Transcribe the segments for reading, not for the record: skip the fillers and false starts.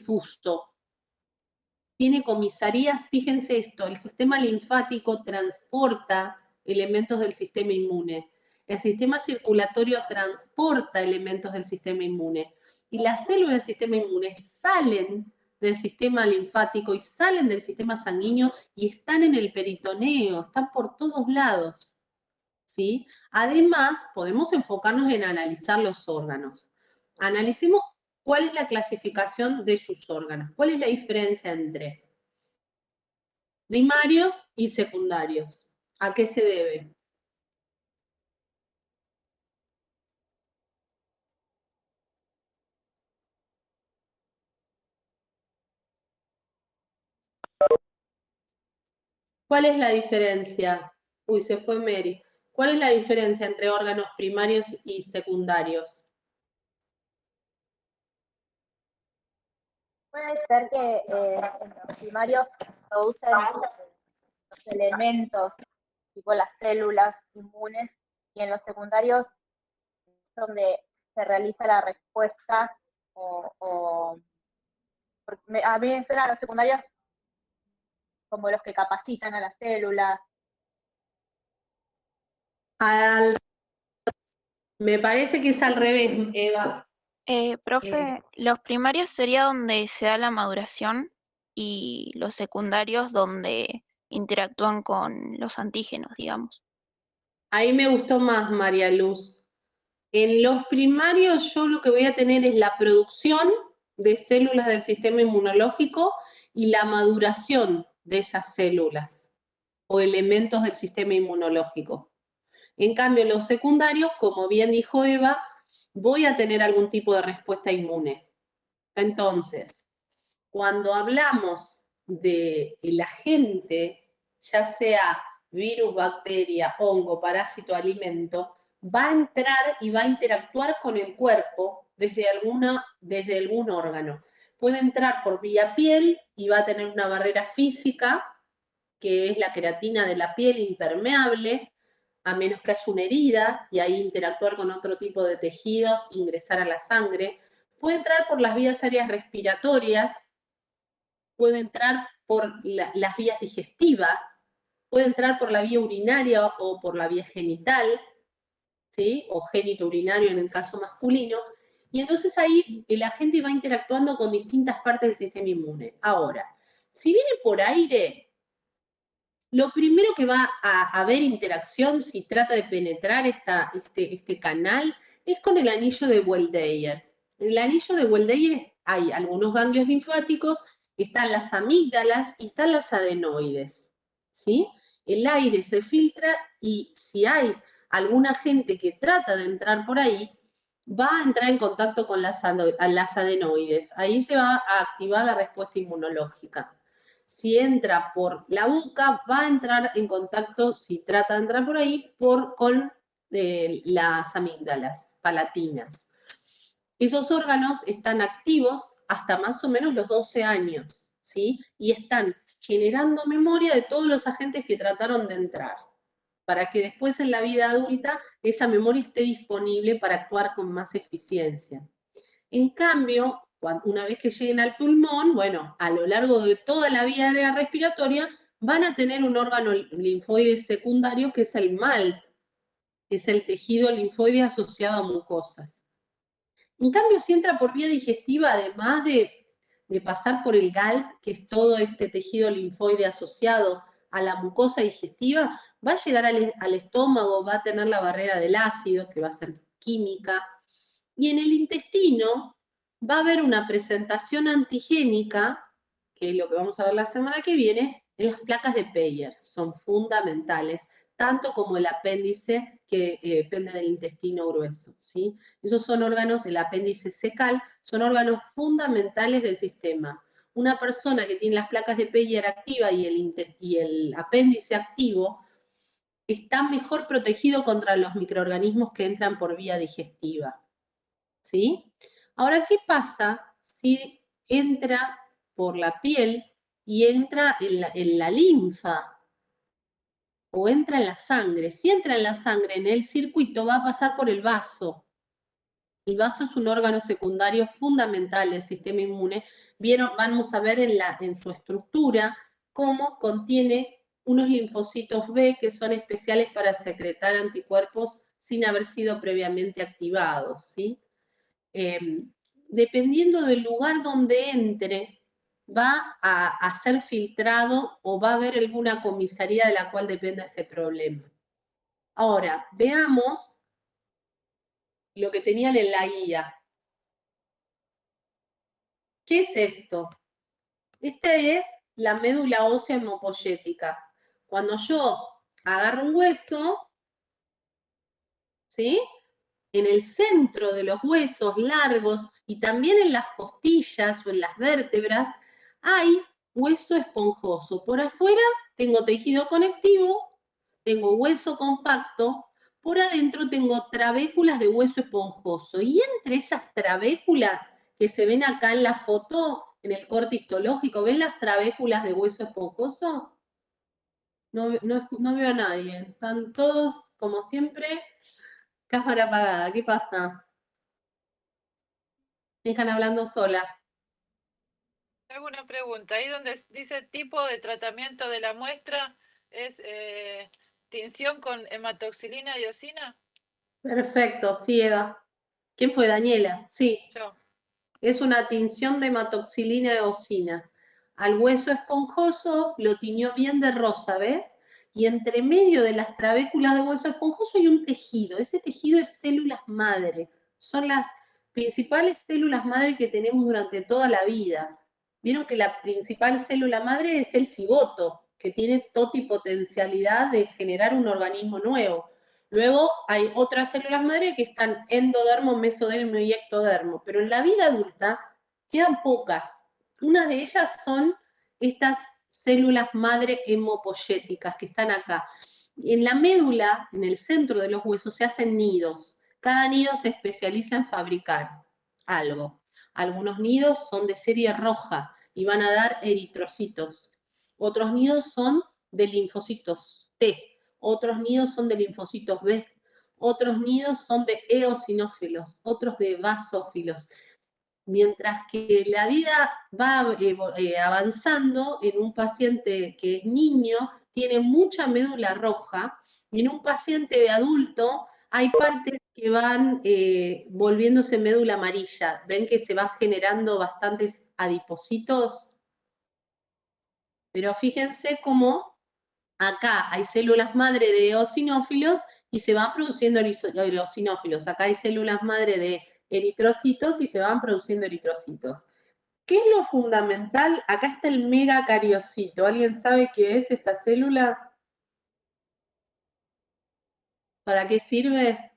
difuso. Tiene comisarías, fíjense esto, el sistema linfático transporta elementos del sistema inmune. El sistema circulatorio transporta elementos del sistema inmune. Y las células del sistema inmune salen del sistema linfático y salen del sistema sanguíneo y están en el peritoneo, están por todos lados, ¿sí? Además, podemos enfocarnos en analizar los órganos. Analicemos cuál es la clasificación de sus órganos, cuál es la diferencia entre primarios y secundarios. ¿A qué se debe? ¿Cuál es la diferencia? Uy, se fue Mary. ¿Cuál es la diferencia entre órganos primarios y secundarios? Puede ser que en los primarios producen los elementos, tipo las células inmunes, y en los secundarios donde se realiza la respuesta a mí me suenan los secundarios como los que capacitan a las células. Me parece que es al revés, Eva. Profe, los primarios sería donde se da la maduración y los secundarios donde interactúan con los antígenos, digamos. Ahí me gustó más, María Luz. En los primarios yo lo que voy a tener es la producción de células del sistema inmunológico y la maduración de esas células o elementos del sistema inmunológico. En cambio, en los secundarios, como bien dijo Eva, voy a tener algún tipo de respuesta inmune. Entonces, cuando hablamos del agente, ya sea virus, bacteria, hongo, parásito, alimento, va a entrar y va a interactuar con el cuerpo desde algún órgano. Puede entrar por vía piel y va a tener una barrera física, que es la queratina de la piel impermeable, a menos que haya una herida, y ahí interactuar con otro tipo de tejidos, ingresar a la sangre. Puede entrar por las vías aéreas respiratorias, puede entrar por las vías digestivas, puede entrar por la vía urinaria o por la vía genital, ¿sí? O génito urinario en el caso masculino, y entonces ahí el agente va interactuando con distintas partes del sistema inmune. Ahora, si viene por aire, lo primero que va a haber interacción si trata de penetrar este canal es con el anillo de Weldeyer. En el anillo de Weldeyer hay algunos ganglios linfáticos, están las amígdalas y están las adenoides, ¿sí? El aire se filtra y si hay algún agente que trata de entrar por ahí, va a entrar en contacto con las adenoides. Ahí se va a activar la respuesta inmunológica. Si entra por la boca, va a entrar en contacto, si trata de entrar por ahí, con las amígdalas palatinas. Esos órganos están activos hasta más o menos los 12 años, ¿sí? Y están generando memoria de todos los agentes que trataron de entrar, para que después en la vida adulta esa memoria esté disponible para actuar con más eficiencia. En cambio, una vez que lleguen al pulmón, bueno, a lo largo de toda la vía aérea respiratoria, van a tener un órgano linfoide secundario que es el MALT, que es el tejido linfoide asociado a mucosas. En cambio, si entra por vía digestiva, además de pasar por el GALT, que es todo este tejido linfoide asociado a la mucosa digestiva, va a llegar al estómago, va a tener la barrera del ácido, que va a ser química, y en el intestino va a haber una presentación antigénica, que es lo que vamos a ver la semana que viene, en las placas de Peyer. Son fundamentales, tanto como el apéndice que depende del intestino grueso, ¿sí? Esos son órganos, el apéndice cecal, son órganos fundamentales del sistema. Una persona que tiene las placas de Peyer activa y el apéndice activo está mejor protegido contra los microorganismos que entran por vía digestiva, ¿sí? Ahora, ¿qué pasa si entra por la piel y entra en la linfa o entra en la sangre? Si entra en la sangre, en el circuito va a pasar por el vaso. El vaso es un órgano secundario fundamental del sistema inmune, vamos a ver en su estructura cómo contiene unos linfocitos B que son especiales para secretar anticuerpos sin haber sido previamente activados, ¿sí? Dependiendo del lugar donde entre, va a ser filtrado o va a haber alguna comisaría de la cual dependa ese problema. Ahora, veamos lo que tenían en la guía. ¿Qué es esto? Esta es la médula ósea hemopoyética. Cuando yo agarro un hueso, ¿sí? En el centro de los huesos largos y también en las costillas o en las vértebras hay hueso esponjoso. Por afuera tengo tejido conectivo, tengo hueso compacto, por adentro tengo trabéculas de hueso esponjoso. Y entre esas trabéculas que se ven acá en la foto, en el corte histológico, ¿ven las trabéculas de hueso esponjoso? No veo a nadie. Están todos, como siempre, cámara apagada. ¿Qué pasa? Me dejan hablando sola. Hago una pregunta. Ahí donde dice tipo de tratamiento de la muestra, ¿es tinción con hematoxilina y eosina? Perfecto, sí, Eva. ¿Quién fue? Daniela. Sí, Yo. es una tinción de hematoxilina eosina. Al hueso esponjoso lo tiñó bien de rosa, ¿ves? Y entre medio de las trabéculas de hueso esponjoso hay un tejido. Ese tejido es células madre. Son las principales células madre que tenemos durante toda la vida. Vieron que la principal célula madre es el cigoto, que tiene totipotencialidad de generar un organismo nuevo. Luego hay otras células madre que están endodermo, mesodermo y ectodermo, pero en la vida adulta quedan pocas. Una de ellas son estas células madre hemopoyéticas que están acá. En la médula, en el centro de los huesos, se hacen nidos. Cada nido se especializa en fabricar algo. Algunos nidos son de serie roja y van a dar eritrocitos. Otros nidos son de linfocitos T. Otros nidos son de linfocitos B. Otros nidos son de eosinófilos, otros de basófilos. Mientras que la vida va avanzando en un paciente que es niño, tiene mucha médula roja, y en un paciente adulto hay partes que van volviéndose médula amarilla. ¿Ven que se van generando bastantes adipocitos? Pero fíjense cómo acá hay células madre de eosinófilos y se van produciendo eosinófilos. Acá hay células madre de eritrocitos y se van produciendo eritrocitos. ¿Qué es lo fundamental? Acá está el megacariocito. ¿Alguien sabe qué es esta célula? ¿Para qué sirve?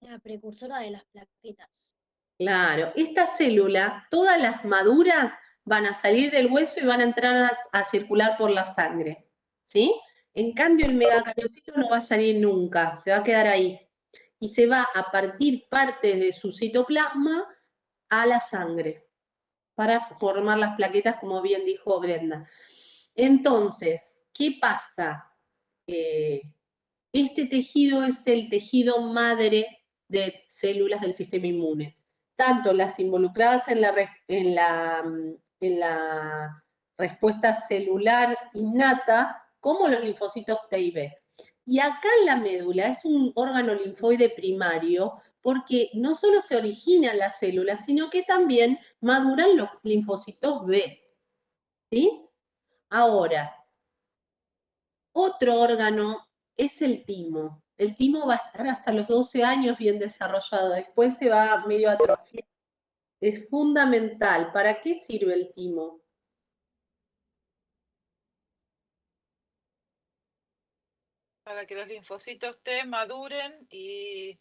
La precursora de las plaquetas. Claro, esta célula, todas las maduras van a salir del hueso y van a entrar a circular por la sangre, ¿sí? En cambio, el megacariocito no va a salir nunca, se va a quedar ahí. Y se va a partir parte de su citoplasma a la sangre para formar las plaquetas, como bien dijo Brenda. Entonces, ¿qué pasa? Este tejido es el tejido madre de células del sistema inmune. Tanto las involucradas en la respuesta celular innata como los linfocitos T y B. Y acá en la médula es un órgano linfoide primario porque no solo se originan las células, sino que también maduran los linfocitos B. ¿Sí? Ahora, otro órgano es el timo. El timo va a estar hasta los 12 años bien desarrollado, después se va medio atrofiar. Es fundamental. ¿Para qué sirve el timo? Para que los linfocitos T maduren y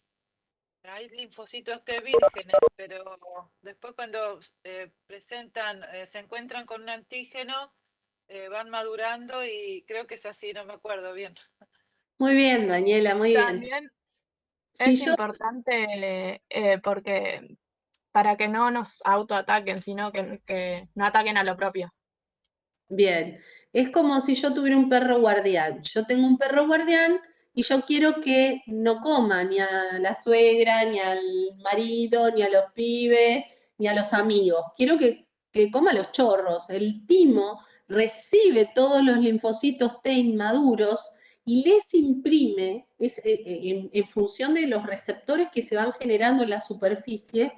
hay linfocitos T vírgenes, pero después cuando presentan, se encuentran con un antígeno, van madurando y creo que es así, no me acuerdo bien. Muy bien, Daniela, muy bien. También Si es yo, importante porque para que no nos autoataquen, sino que no ataquen a lo propio. bien, es como si yo tuviera un perro guardián. Yo tengo un perro guardián y yo quiero que no coma ni a la suegra, ni al marido, ni a los pibes, ni a los amigos. Quiero que que coma los chorros. El timo recibe todos los linfocitos T inmaduros y les imprime, en función de los receptores que se van generando en la superficie,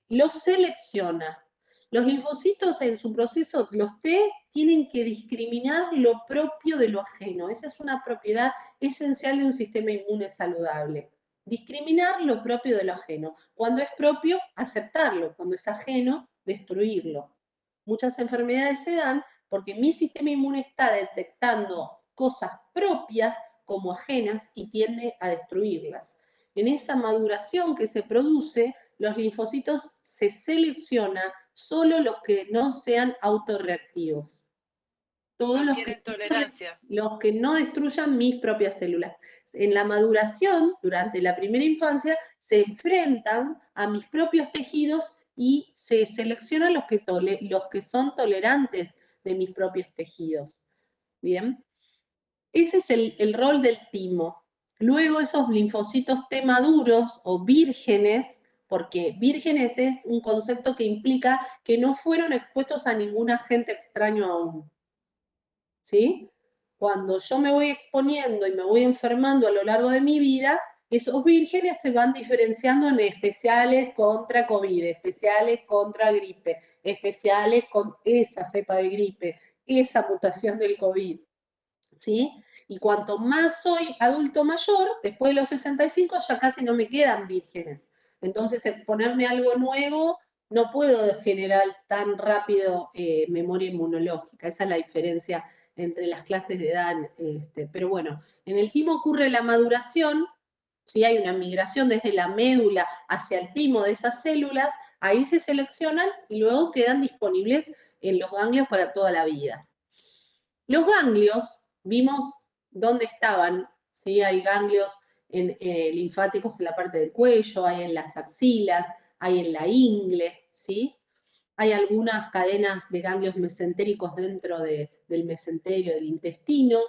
los selecciona. Los linfocitos en su proceso, los T, tienen que discriminar lo propio de lo ajeno. Esa es una propiedad esencial de un sistema inmune saludable. Discriminar lo propio de lo ajeno. Cuando es propio, aceptarlo. Cuando es ajeno, destruirlo. Muchas enfermedades se dan porque mi sistema inmune está detectando cosas propias como ajenas y tiende a destruirlas. En esa maduración que se produce, los linfocitos se selecciona solo los que no sean autorreactivos. Todos los que no destruyan mis propias células. En la maduración, durante la primera infancia, se enfrentan a mis propios tejidos y se seleccionan los que son tolerantes de mis propios tejidos. Bien, ese es el rol del timo. Luego esos linfocitos T maduros o vírgenes, porque vírgenes es un concepto que implica que no fueron expuestos a ningún agente extraño aún. ¿Sí? Cuando yo me voy exponiendo y me voy enfermando a lo largo de mi vida, esos vírgenes se van diferenciando en especiales contra COVID, especiales contra gripe, especiales con esa cepa de gripe, esa mutación del COVID. ¿Sí? Y cuanto más soy adulto mayor, después de los 65 ya casi no me quedan vírgenes. Entonces exponerme a algo nuevo no puedo generar tan rápido memoria inmunológica. Esa es la diferencia entre las clases de edad. Pero bueno, en el timo ocurre la maduración, ¿sí? Hay una migración desde la médula hacia el timo de esas células, ahí se seleccionan y luego quedan disponibles en los ganglios para toda la vida. Los ganglios, vimos dónde estaban, ¿sí? Hay ganglios linfáticos en la parte del cuello, hay en las axilas, hay en la ingle, ¿sí? Hay algunas cadenas de ganglios mesentéricos dentro del mesenterio del intestino.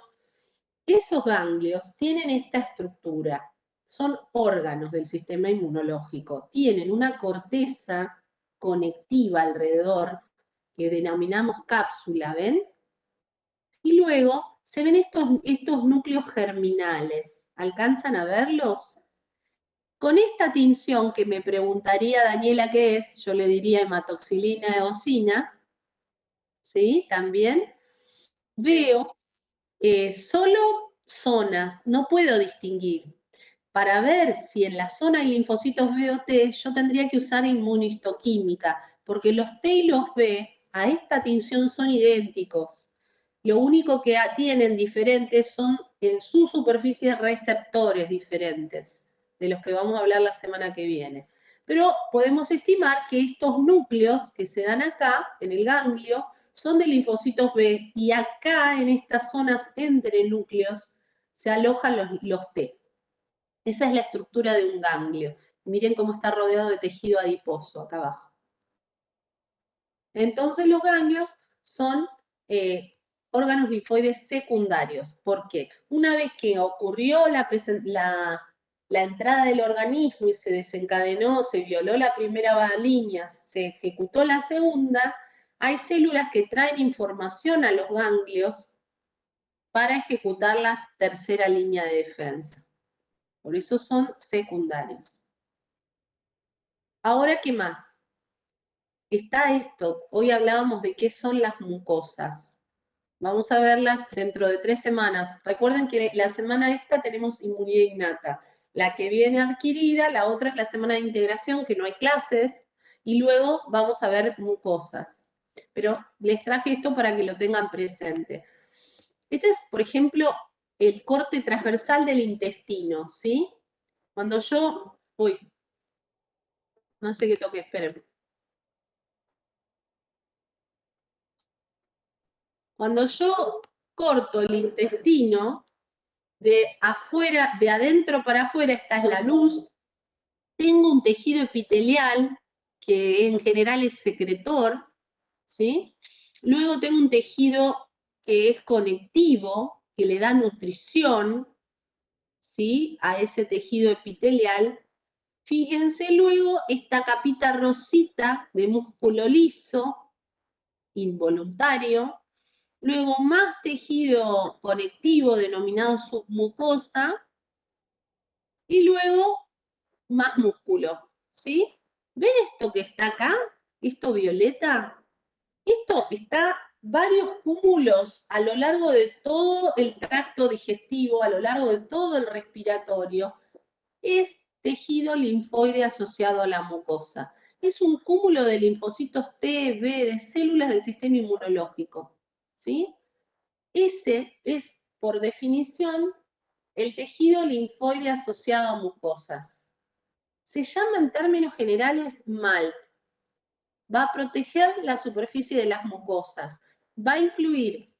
Esos ganglios tienen esta estructura, son órganos del sistema inmunológico, tienen una corteza conectiva alrededor que denominamos cápsula, ¿ven? Y luego se ven estos núcleos germinales. ¿Alcanzan a verlos? Con esta tinción que me preguntaría Daniela qué es, yo le diría hematoxilina eosina, ¿sí? También veo solo zonas, no puedo distinguir. Para ver si en la zona hay linfocitos B o T, yo tendría que usar inmunistoquímica, porque los T y los B a esta tinción son idénticos. Lo único que tienen diferentes son en su superficie receptores diferentes, de los que vamos a hablar la semana que viene. Pero podemos estimar que estos núcleos que se dan acá, en el ganglio, son de linfocitos B, y acá, en estas zonas entre núcleos, se alojan los T. Esa es la estructura de un ganglio. Miren cómo está rodeado de tejido adiposo acá abajo. Entonces los ganglios son órganos linfoides secundarios. ¿Por qué? Una vez que ocurrió la entrada del organismo y se desencadenó, se violó la primera línea, se ejecutó la segunda, hay células que traen información a los ganglios para ejecutar la tercera línea de defensa. Por eso son secundarios. Ahora, ¿qué más? Está esto. Hoy hablábamos de qué son las mucosas. Vamos a verlas dentro de 3 semanas. Recuerden que la semana esta tenemos inmunidad innata. La que viene adquirida, la otra es la semana de integración, que no hay clases, y luego vamos a ver mucosas. Pero les traje esto para que lo tengan presente. Este es, por ejemplo, el corte transversal del intestino, ¿sí? Cuando yo... Uy, no sé qué toque, esperen. Cuando yo corto el intestino, de afuera, de adentro para afuera, esta es la luz, tengo un tejido epitelial, que en general es secretor, ¿sí? Luego tengo un tejido que es conectivo, que le da nutrición, ¿sí? A ese tejido epitelial. Fíjense luego esta capita rosita de músculo liso, involuntario, luego más tejido conectivo denominado submucosa, y luego más músculo, ¿sí? ¿Ven esto que está acá? Esto violeta. Esto está varios cúmulos a lo largo de todo el tracto digestivo, a lo largo de todo el respiratorio. Es tejido linfoide asociado a la mucosa. Es un cúmulo de linfocitos T, B, de células del sistema inmunológico, ¿sí? Ese es, por definición, el tejido linfoide asociado a mucosas. Se llama en términos generales MALT. Va a proteger la superficie de las mucosas. Va a incluir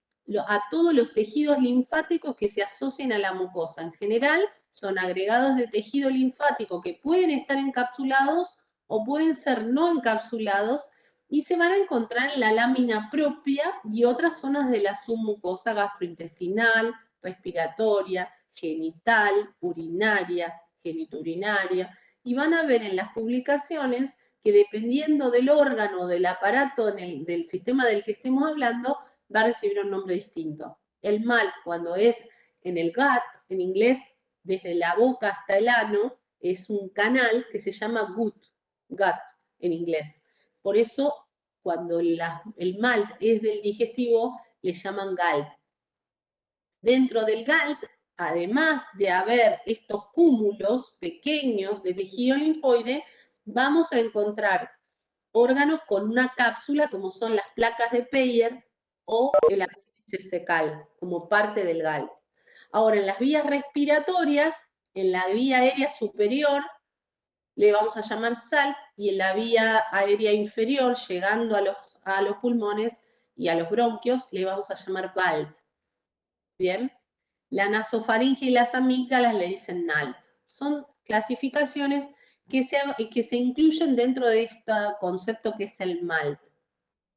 a todos los tejidos linfáticos que se asocian a la mucosa. En general, son agregados de tejido linfático que pueden estar encapsulados o pueden ser no encapsulados y se van a encontrar en la lámina propia y otras zonas de la submucosa gastrointestinal, respiratoria, genital, urinaria, genitourinaria, y van a ver en las publicaciones que dependiendo del órgano, del aparato, del sistema del que estemos hablando, va a recibir un nombre distinto. El MALT, cuando es en el gut, en inglés, desde la boca hasta el ano, es un canal que se llama gut en inglés. Por eso, cuando el MALT es del digestivo, le llaman GALT. Dentro del GALT, además de haber estos cúmulos pequeños de tejido linfoide, vamos a encontrar órganos con una cápsula, como son las placas de Peyer o el apéndice cecal, como parte del GALT. Ahora, en las vías respiratorias, en la vía aérea superior, le vamos a llamar SALT, y en la vía aérea inferior, llegando a los pulmones y a los bronquios, le vamos a llamar BALT. Bien, la nasofaringe y las amígdalas le dicen NALT. Son clasificaciones que se incluyen dentro de este concepto que es el MALT,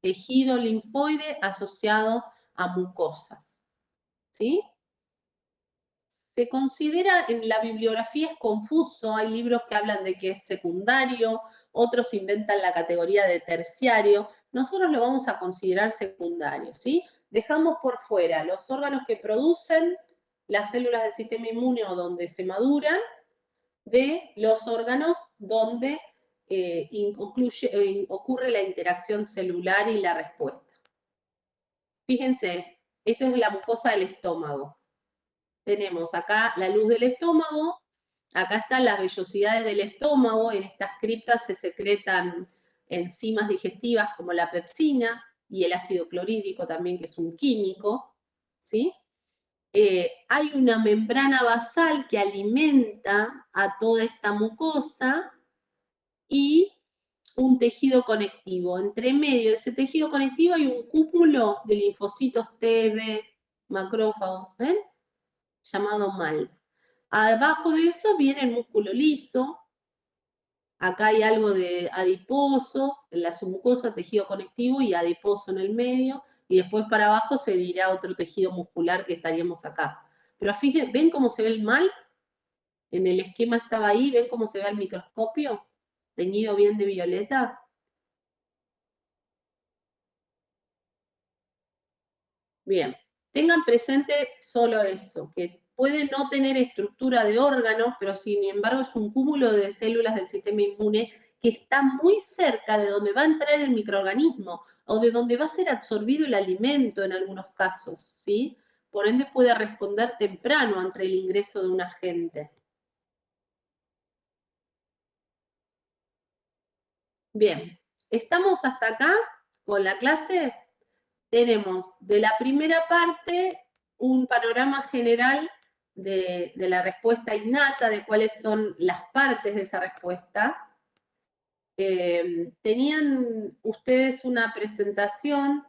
tejido linfoide asociado a mucosas. ¿Sí? Se considera, en la bibliografía es confuso, hay libros que hablan de que es secundario, otros inventan la categoría de terciario, nosotros lo vamos a considerar secundario, ¿sí? Dejamos por fuera los órganos que producen las células del sistema inmune o donde se maduran, de los órganos donde ocurre la interacción celular y la respuesta. Fíjense, esto es la mucosa del estómago. Tenemos acá la luz del estómago, acá están las vellosidades del estómago, en estas criptas se secretan enzimas digestivas como la pepsina y el ácido clorhídrico también, que es un químico, ¿sí? Hay una membrana basal que alimenta a toda esta mucosa y un tejido conectivo. Entre medio de ese tejido conectivo hay un cúmulo de linfocitos T, B, macrófagos, ¿ven? Llamado MALT. Abajo de eso viene el músculo liso. Acá hay algo de adiposo, en la submucosa, tejido conectivo, y adiposo en el medio, y después para abajo se dirá otro tejido muscular que estaríamos acá. Pero fíjense, ¿ven cómo se ve el MALT? En el esquema estaba ahí, ¿ven cómo se ve al microscopio? Teñido bien de violeta. Bien, tengan presente solo eso, que puede no tener estructura de órganos, pero sin embargo es un cúmulo de células del sistema inmune que está muy cerca de donde va a entrar el microorganismo o de donde va a ser absorbido el alimento en algunos casos, ¿sí? Por ende puede responder temprano ante el ingreso de un agente. Bien, ¿estamos hasta acá con la clase? Tenemos de la primera parte un panorama general de la respuesta innata, de cuáles son las partes de esa respuesta. Tenían ustedes una presentación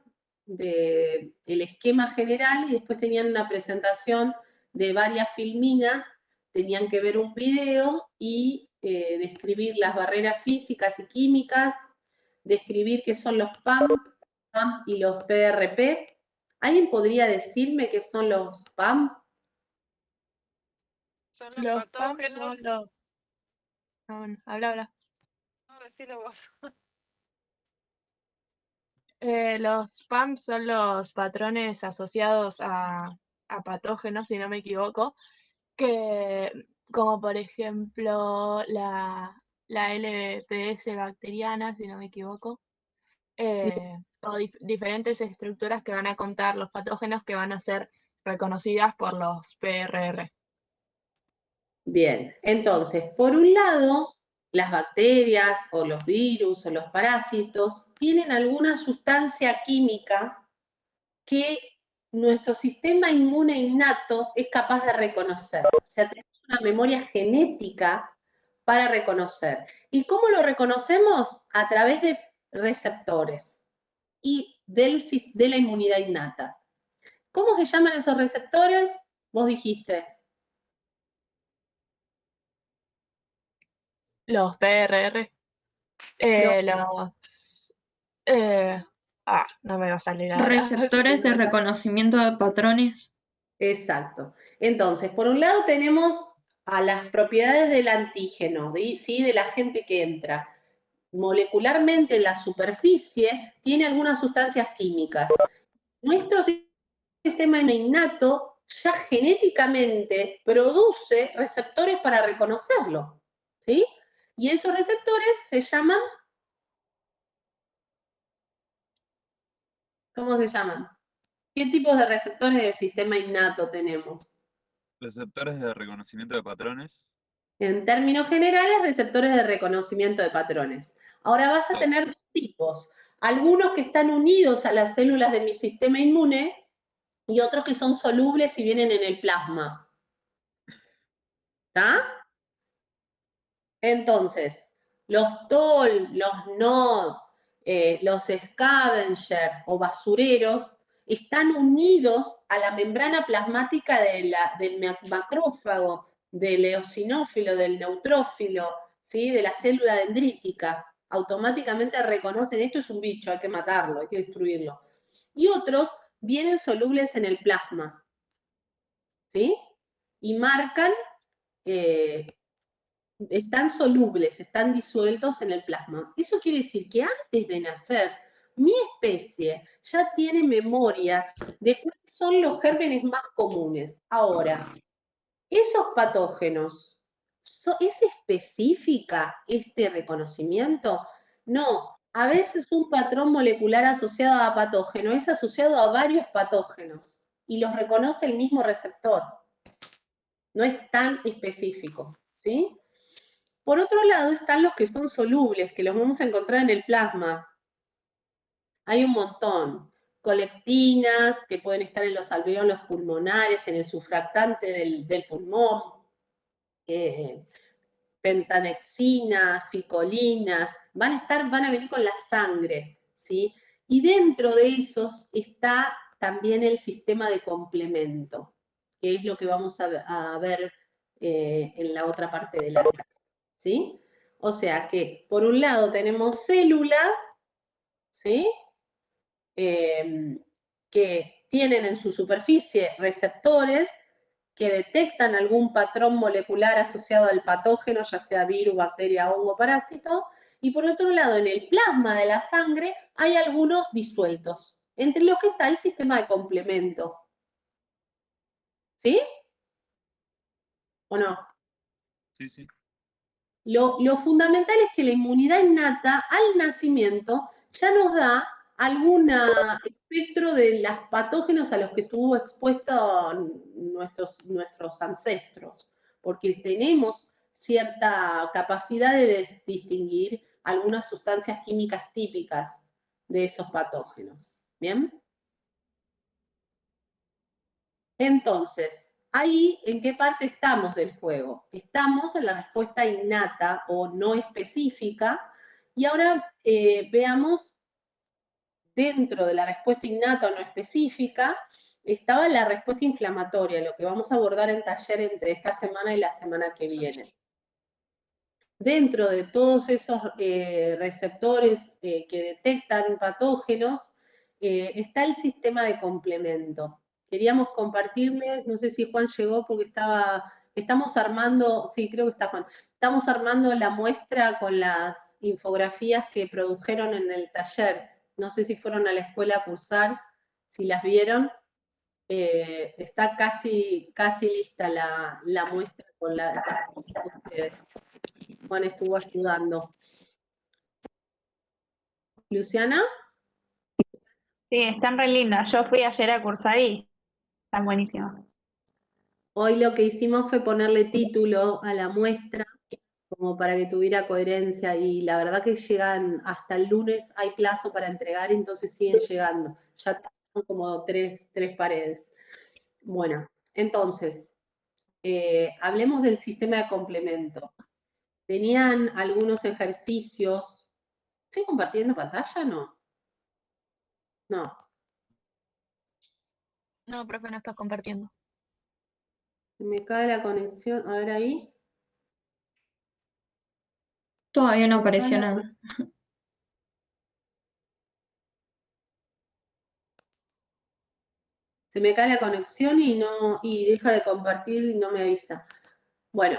del esquema general y después tenían una presentación de varias filminas, tenían que ver un video y describir las barreras físicas y químicas, describir qué son los PAM y los PRP. ¿Alguien podría decirme qué son los PAM? Son los Los PAM patógenos. son los Ah, bueno, habla. No, decilo vos. Los PAMs son los patrones asociados a patógenos, si no me equivoco, que como por ejemplo la LPS bacteriana, si no me equivoco, o diferentes estructuras que van a contar los patógenos que van a ser reconocidas por los PRR. Bien, entonces, por un lado, las bacterias o los virus o los parásitos tienen alguna sustancia química que nuestro sistema inmune innato es capaz de reconocer. O sea, tenemos una memoria genética para reconocer. ¿Y cómo lo reconocemos? A través de receptores y de la inmunidad innata. ¿Cómo se llaman esos receptores? Vos dijiste. Los PRR, no me va a salir ahora. Receptores de reconocimiento de patrones. Exacto. Entonces, por un lado tenemos a las propiedades del antígeno, ¿sí? De la gente que entra. Molecularmente en la superficie tiene algunas sustancias químicas. Nuestro sistema innato ya genéticamente produce receptores para reconocerlo, ¿sí? Y esos receptores se llaman, ¿cómo se llaman? ¿Qué tipos de receptores del sistema innato tenemos? Receptores de reconocimiento de patrones. En términos generales, receptores de reconocimiento de patrones. Ahora vas a tener dos tipos. Algunos que están unidos a las células de mi sistema inmune y otros que son solubles y vienen en el plasma. ¿Está? Entonces, los TOL, los NOD, los scavenger o basureros están unidos a la membrana plasmática del macrófago, del eosinófilo, del neutrófilo, ¿sí? De la célula dendrítica. Automáticamente reconocen, esto es un bicho, hay que matarlo, hay que destruirlo. Y otros vienen solubles en el plasma, ¿sí? Y marcan, están solubles, están disueltos en el plasma. Eso quiere decir que antes de nacer, mi especie ya tiene memoria de cuáles son los gérmenes más comunes. Ahora, esos patógenos, ¿es específica este reconocimiento? No, a veces un patrón molecular asociado a patógeno es asociado a varios patógenos y los reconoce el mismo receptor. No es tan específico, ¿sí? Por otro lado están los que son solubles, que los vamos a encontrar en el plasma. Hay un montón. Colectinas, que pueden estar en los alveolos pulmonares, en el surfractante del pulmón. Pentanexinas, ficolinas, van a venir con la sangre, ¿sí? Y dentro de esos está también el sistema de complemento, que es lo que vamos a ver en la otra parte de la clase, ¿sí? O sea que, por un lado, tenemos células, ¿sí? Que tienen en su superficie receptores que detectan algún patrón molecular asociado al patógeno, ya sea virus, bacteria, hongo, parásito, y por otro lado, en el plasma de la sangre hay algunos disueltos, entre los que está el sistema de complemento. ¿Sí? ¿O no? Sí, sí. Lo fundamental es que la inmunidad innata al nacimiento ya nos da algún espectro de los patógenos a los que estuvo expuestos nuestros ancestros, porque tenemos cierta capacidad de distinguir algunas sustancias químicas típicas de esos patógenos. ¿Bien? Entonces, ahí, ¿en qué parte estamos del juego? Estamos en la respuesta innata o no específica, y ahora veamos, dentro de la respuesta innata o no específica, estaba la respuesta inflamatoria, lo que vamos a abordar en taller entre esta semana y la semana que viene. Dentro de todos esos receptores que detectan patógenos, está el sistema de complemento. Queríamos compartirles, no sé si Juan llegó porque estaba Estamos armando, sí, creo que está Juan. Estamos armando la muestra con las infografías que produjeron en el taller. No sé si fueron a la escuela a cursar, si las vieron. Está casi lista la muestra con ustedes. Juan estuvo ayudando. ¿Luciana? Sí, están re lindas. Yo fui ayer a cursar y están buenísimas. Hoy lo que hicimos fue ponerle título a la muestra, como para que tuviera coherencia, y la verdad que llegan hasta el lunes, hay plazo para entregar, entonces siguen llegando. Ya son como tres paredes. Bueno, entonces, hablemos del sistema de complemento. Tenían algunos ejercicios. ¿Estoy compartiendo pantalla? No. No. No, profe, no estás compartiendo. Me cae la conexión. A ver ahí. Todavía no apareció nada. Se me cae la conexión y deja de compartir y no me avisa. Bueno,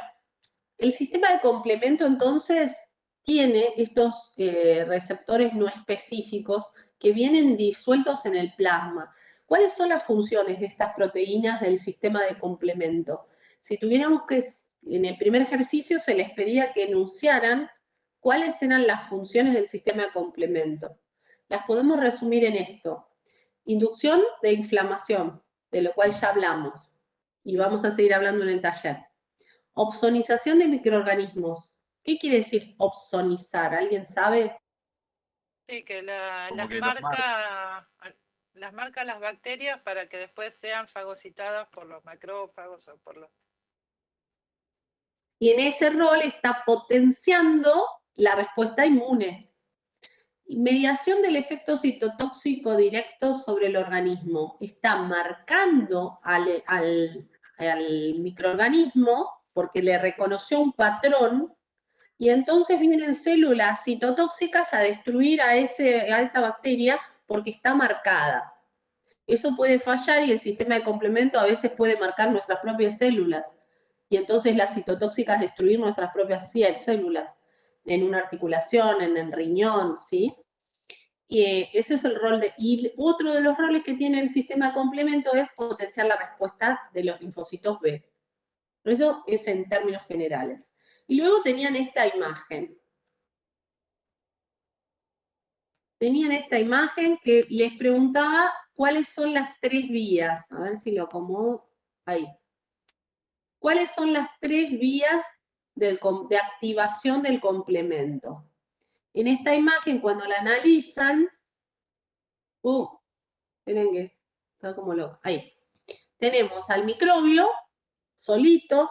el sistema de complemento entonces tiene estos receptores no específicos que vienen disueltos en el plasma. ¿Cuáles son las funciones de estas proteínas del sistema de complemento? Si tuviéramos que, en el primer ejercicio se les pedía que enunciaran cuáles eran las funciones del sistema de complemento. Las podemos resumir en esto. Inducción de inflamación, de lo cual ya hablamos, y vamos a seguir hablando en el taller. Opsonización de microorganismos. ¿Qué quiere decir opsonizar? ¿Alguien sabe? Sí, que Como las que los marca las bacterias para que después sean fagocitadas por los macrófagos o por los... Y en ese rol está potenciando la respuesta inmune. Mediación del efecto citotóxico directo sobre el organismo. Está marcando al microorganismo porque le reconoció un patrón y entonces vienen células citotóxicas a destruir a esa bacteria porque está marcada. Eso puede fallar y el sistema de complemento a veces puede marcar nuestras propias células y entonces las citotóxicas destruir nuestras propias células en una articulación, en el riñón, ¿sí? Y ese es el rol y otro de los roles que tiene el sistema de complemento es potenciar la respuesta de los linfocitos B. Eso es en términos generales. Y luego tenían esta imagen. Tenían esta imagen que les preguntaba cuáles son las tres vías. A ver si lo acomodo. Ahí. ¿Cuáles son las tres vías de activación del complemento? En esta imagen, cuando la analizan, miren que está como loco. Ahí. Tenemos al microbio solito,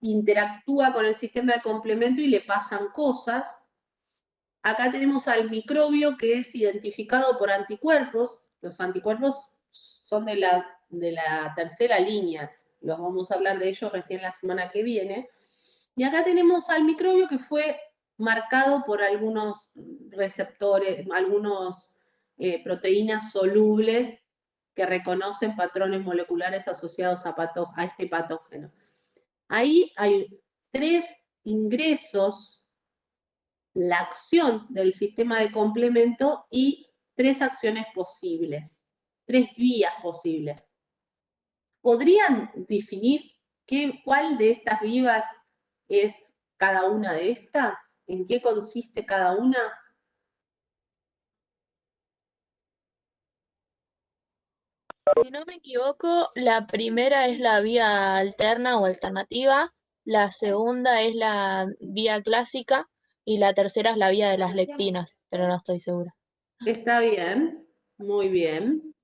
interactúa con el sistema de complemento y le pasan cosas. Acá tenemos al microbio que es identificado por anticuerpos. Los anticuerpos son de la tercera línea. Los vamos a hablar de ellos recién la semana que viene. Y acá tenemos al microbio que fue marcado por algunos receptores, algunos proteínas solubles que reconocen patrones moleculares asociados a este patógeno. Ahí hay tres ingresos, la acción del sistema de complemento y tres acciones posibles, tres vías posibles. ¿Podrían definir cuál de estas vías es cada una de estas? ¿En qué consiste cada una? Si no me equivoco, la primera es la vía alterna o alternativa, la segunda es la vía clásica y la tercera es la vía de las lectinas, pero no estoy segura. Está bien, muy bien.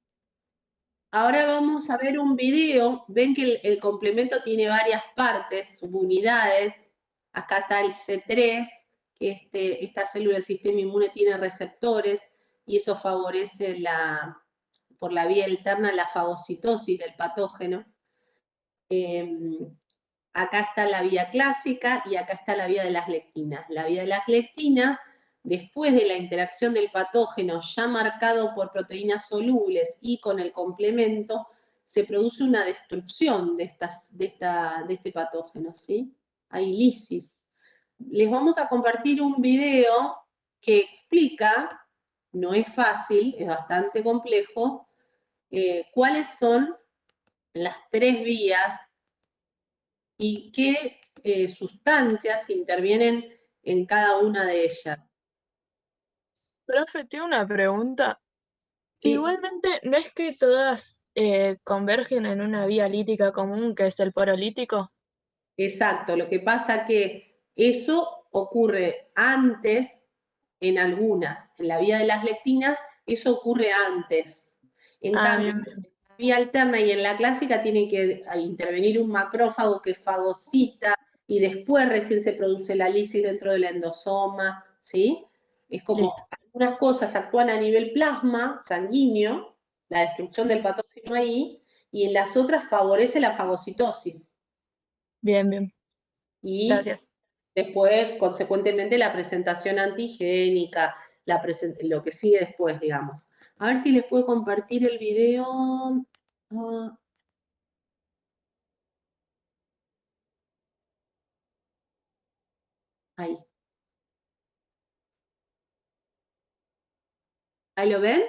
Ahora vamos a ver un video. Ven que el complemento tiene varias partes, subunidades. Acá está el C3, que esta célula del sistema inmune tiene receptores y eso favorece por la vía alterna la fagocitosis del patógeno. Acá está la vía clásica y acá está la vía de las lectinas. La vía de las lectinas, después de la interacción del patógeno ya marcado por proteínas solubles y con el complemento, se produce una destrucción de este patógeno, ¿sí? Hay lisis. Les vamos a compartir un video que explica, no es fácil, es bastante complejo, cuáles son las 3 vías y qué sustancias intervienen en cada una de ellas. Profe, tengo una pregunta. Sí. Igualmente, ¿no es que todas convergen en una vía lítica común que es el poro lítico? Exacto, lo que pasa que eso ocurre antes en algunas, en la vía de las lectinas, eso ocurre antes. En cambio, Bien, bien. en la vía alterna y en la clásica tiene que intervenir un macrófago que fagocita y después recién se produce la lisis dentro del endosoma, ¿sí? Es como Listo. algunas cosas actúan a nivel plasma sanguíneo, la destrucción del patógeno ahí, y en las otras favorece la fagocitosis. Bien, bien. Y Gracias. después, consecuentemente, la presentación antigénica, lo que sigue después, digamos. A ver si les puedo compartir el video. Ah, ahí. ¿Ahí lo ven?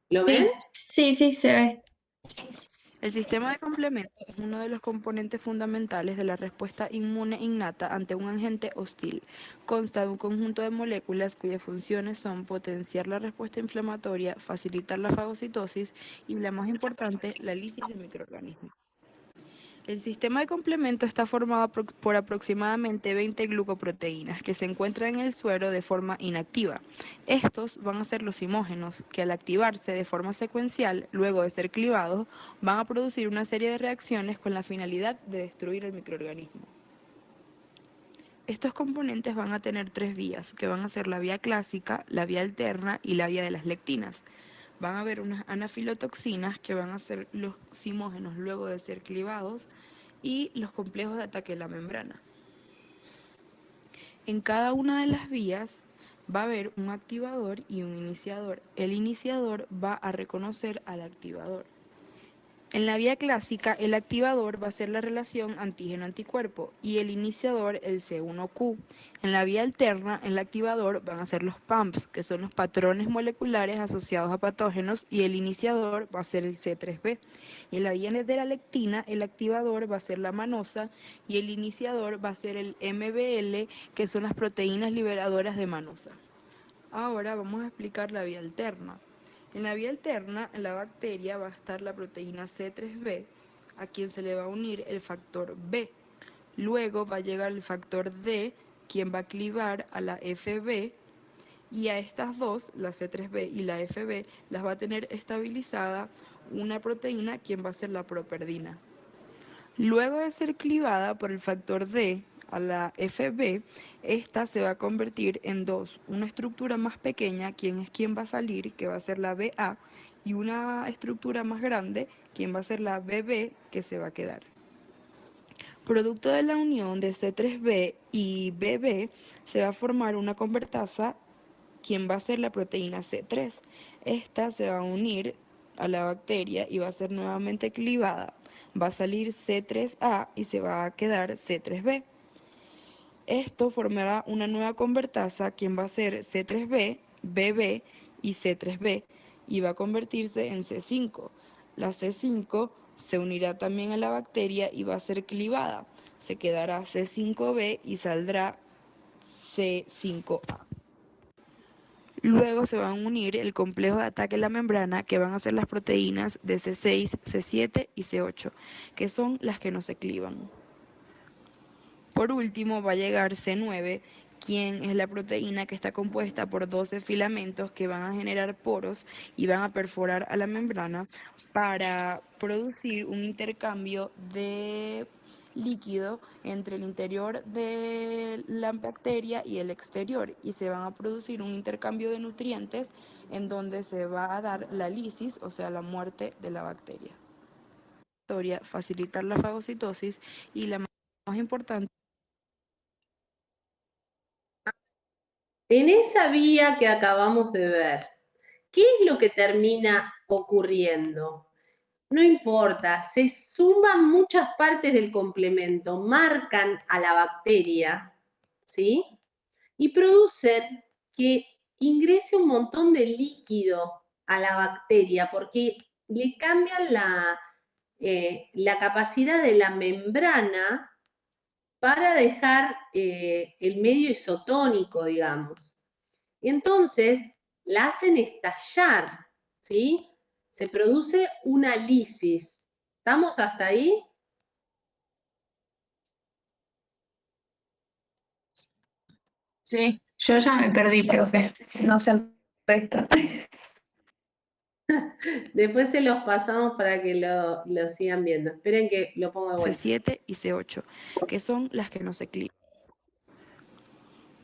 ¿Lo ven? Sí, sí, se ve. El sistema de complemento es uno de los componentes fundamentales de la respuesta inmune innata ante un agente hostil. Consta de un conjunto de moléculas cuyas funciones son potenciar la respuesta inflamatoria, facilitar la fagocitosis y, la más importante, la lisis de microorganismos. El sistema de complemento está formado por aproximadamente 20 glucoproteínas que se encuentran en el suero de forma inactiva. Estos van a ser los simógenos, que al activarse de forma secuencial, luego de ser clivados, van a producir una serie de reacciones con la finalidad de destruir el microorganismo. Estos componentes van a tener 3 vías, que van a ser la vía clásica, la vía alterna y la vía de las lectinas. Van a haber unas anafilotoxinas que van a ser los simógenos luego de ser clivados y los complejos de ataque de la membrana. En cada una de las vías va a haber un activador y un iniciador. El iniciador va a reconocer al activador. En la vía clásica, el activador va a ser la relación antígeno-anticuerpo y el iniciador el C1Q. En la vía alterna, el activador van a ser los PAMPs, que son los patrones moleculares asociados a patógenos, y el iniciador va a ser el C3B. Y en la vía de la lectina, el activador va a ser la manosa y el iniciador va a ser el MBL, que son las proteínas liberadoras de manosa. Ahora vamos a explicar la vía alterna. En la vía alterna, en la bacteria va a estar la proteína C3b, a quien se le va a unir el factor B. Luego va a llegar el factor D, quien va a clivar a la FB, y a estas dos, la C3b y la FB, las va a tener estabilizada una proteína, quien va a ser la properdina. Luego de ser clivada por el factor D a la FB, esta se va a convertir en dos, una estructura más pequeña, quien va a salir, que va a ser la BA, y una estructura más grande, quien va a ser la BB, que se va a quedar. Producto de la unión de C3b y BB, se va a formar una convertasa, quien va a ser la proteína C3. Esta se va a unir a la bacteria y va a ser nuevamente clivada. Va a salir C3A y se va a quedar C3B. Esto formará una nueva convertasa, quien va a ser C3B, BB y C3B, y va a convertirse en C5. La C5 se unirá también a la bacteria y va a ser clivada. Se quedará C5B y saldrá C5A. Luego se van a unir el complejo de ataque a la membrana, que van a ser las proteínas de C6, C7 y C8, que son las que no se clivan. Por último va a llegar C9, quien es la proteína que está compuesta por 12 filamentos que van a generar poros y van a perforar a la membrana para producir un intercambio de líquido entre el interior de la bacteria y el exterior, y se van a producir un intercambio de nutrientes en donde se va a dar la lisis, o sea, la muerte de la bacteria. Facilitar la fagocitosis y la más importante. En esa vía que acabamos de ver, ¿qué es lo que termina ocurriendo? No importa, se suman muchas partes del complemento, marcan a la bacteria, ¿sí? Y producen que ingrese un montón de líquido a la bacteria porque le cambian la capacidad de la membrana para dejar el medio isotónico, digamos. Y entonces la hacen estallar, ¿sí? Se produce una lisis. ¿Estamos hasta ahí? Sí, yo ya me perdí, profe. No sé el resto. Después se los pasamos para que lo sigan viendo. Esperen que lo pongo de vuelta. C7 y C8, que son las que no se clivan.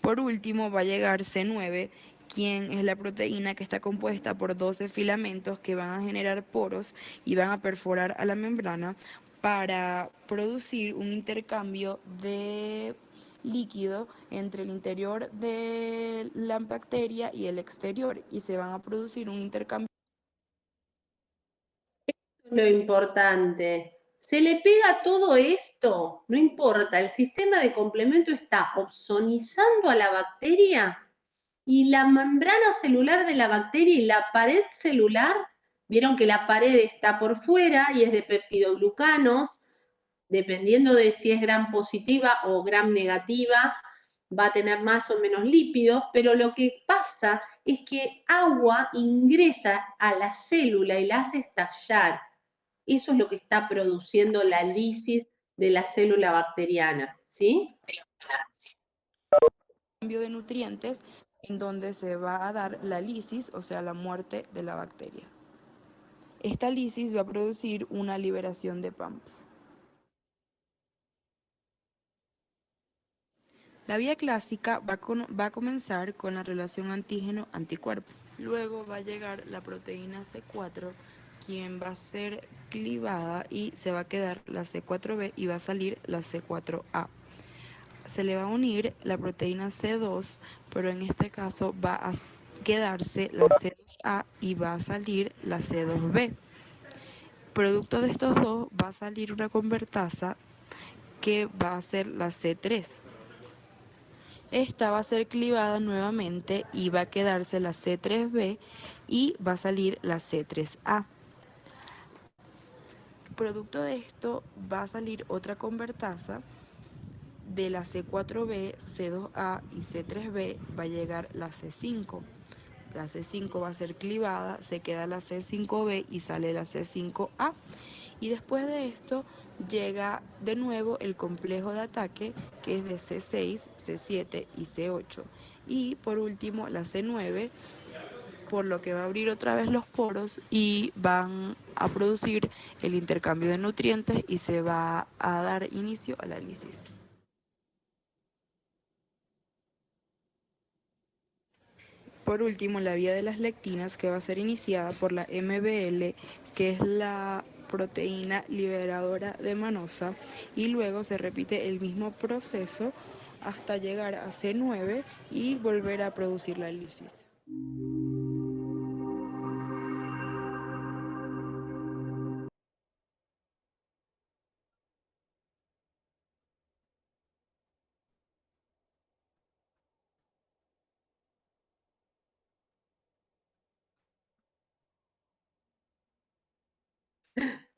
Por último va a llegar C9, quien es la proteína que está compuesta por 12 filamentos que van a generar poros y van a perforar a la membrana para producir un intercambio de líquido entre el interior de la bacteria y el exterior, y se van a producir un intercambio. Lo importante. Se le pega todo esto, no importa, el sistema de complemento está ozonizando a la bacteria y la membrana celular de la bacteria y la pared celular, vieron que la pared está por fuera y es de peptidoglucanos, dependiendo de si es gram positiva o gram negativa, va a tener más o menos lípidos, pero lo que pasa es que agua ingresa a la célula y la hace estallar. Eso es lo que está produciendo la lisis de la célula bacteriana, ¿sí? Cambio de nutrientes en donde se va a dar la lisis, o sea, la muerte de la bacteria. Esta lisis va a producir una liberación de PAMPs. La vía clásica va a comenzar con la relación antígeno-anticuerpo. Luego va a llegar la proteína C4, quien va a ser clivada y se va a quedar la C4b y va a salir la C4a. Se le va a unir la proteína C2, pero en este caso va a quedarse la C2a y va a salir la C2b. Producto de estos dos va a salir una convertasa que va a ser la C3. Esta va a ser clivada nuevamente y va a quedarse la C3b y va a salir la C3a. Producto de esto va a salir otra convertasa de la C4b, C2a y C3b, va a llegar la C5. La C5 va a ser clivada, se queda la C5b y sale la C5a. Y después de esto llega de nuevo el complejo de ataque, que es de C6, C7 y C8. Y por último la C9, por lo que va a abrir otra vez los poros y van a producir el intercambio de nutrientes y se va a dar inicio a la lisis. Por último, la vía de las lectinas, que va a ser iniciada por la MBL, que es la proteína liberadora de manosa, y luego se repite el mismo proceso hasta llegar a C9 y volver a producir la lisis.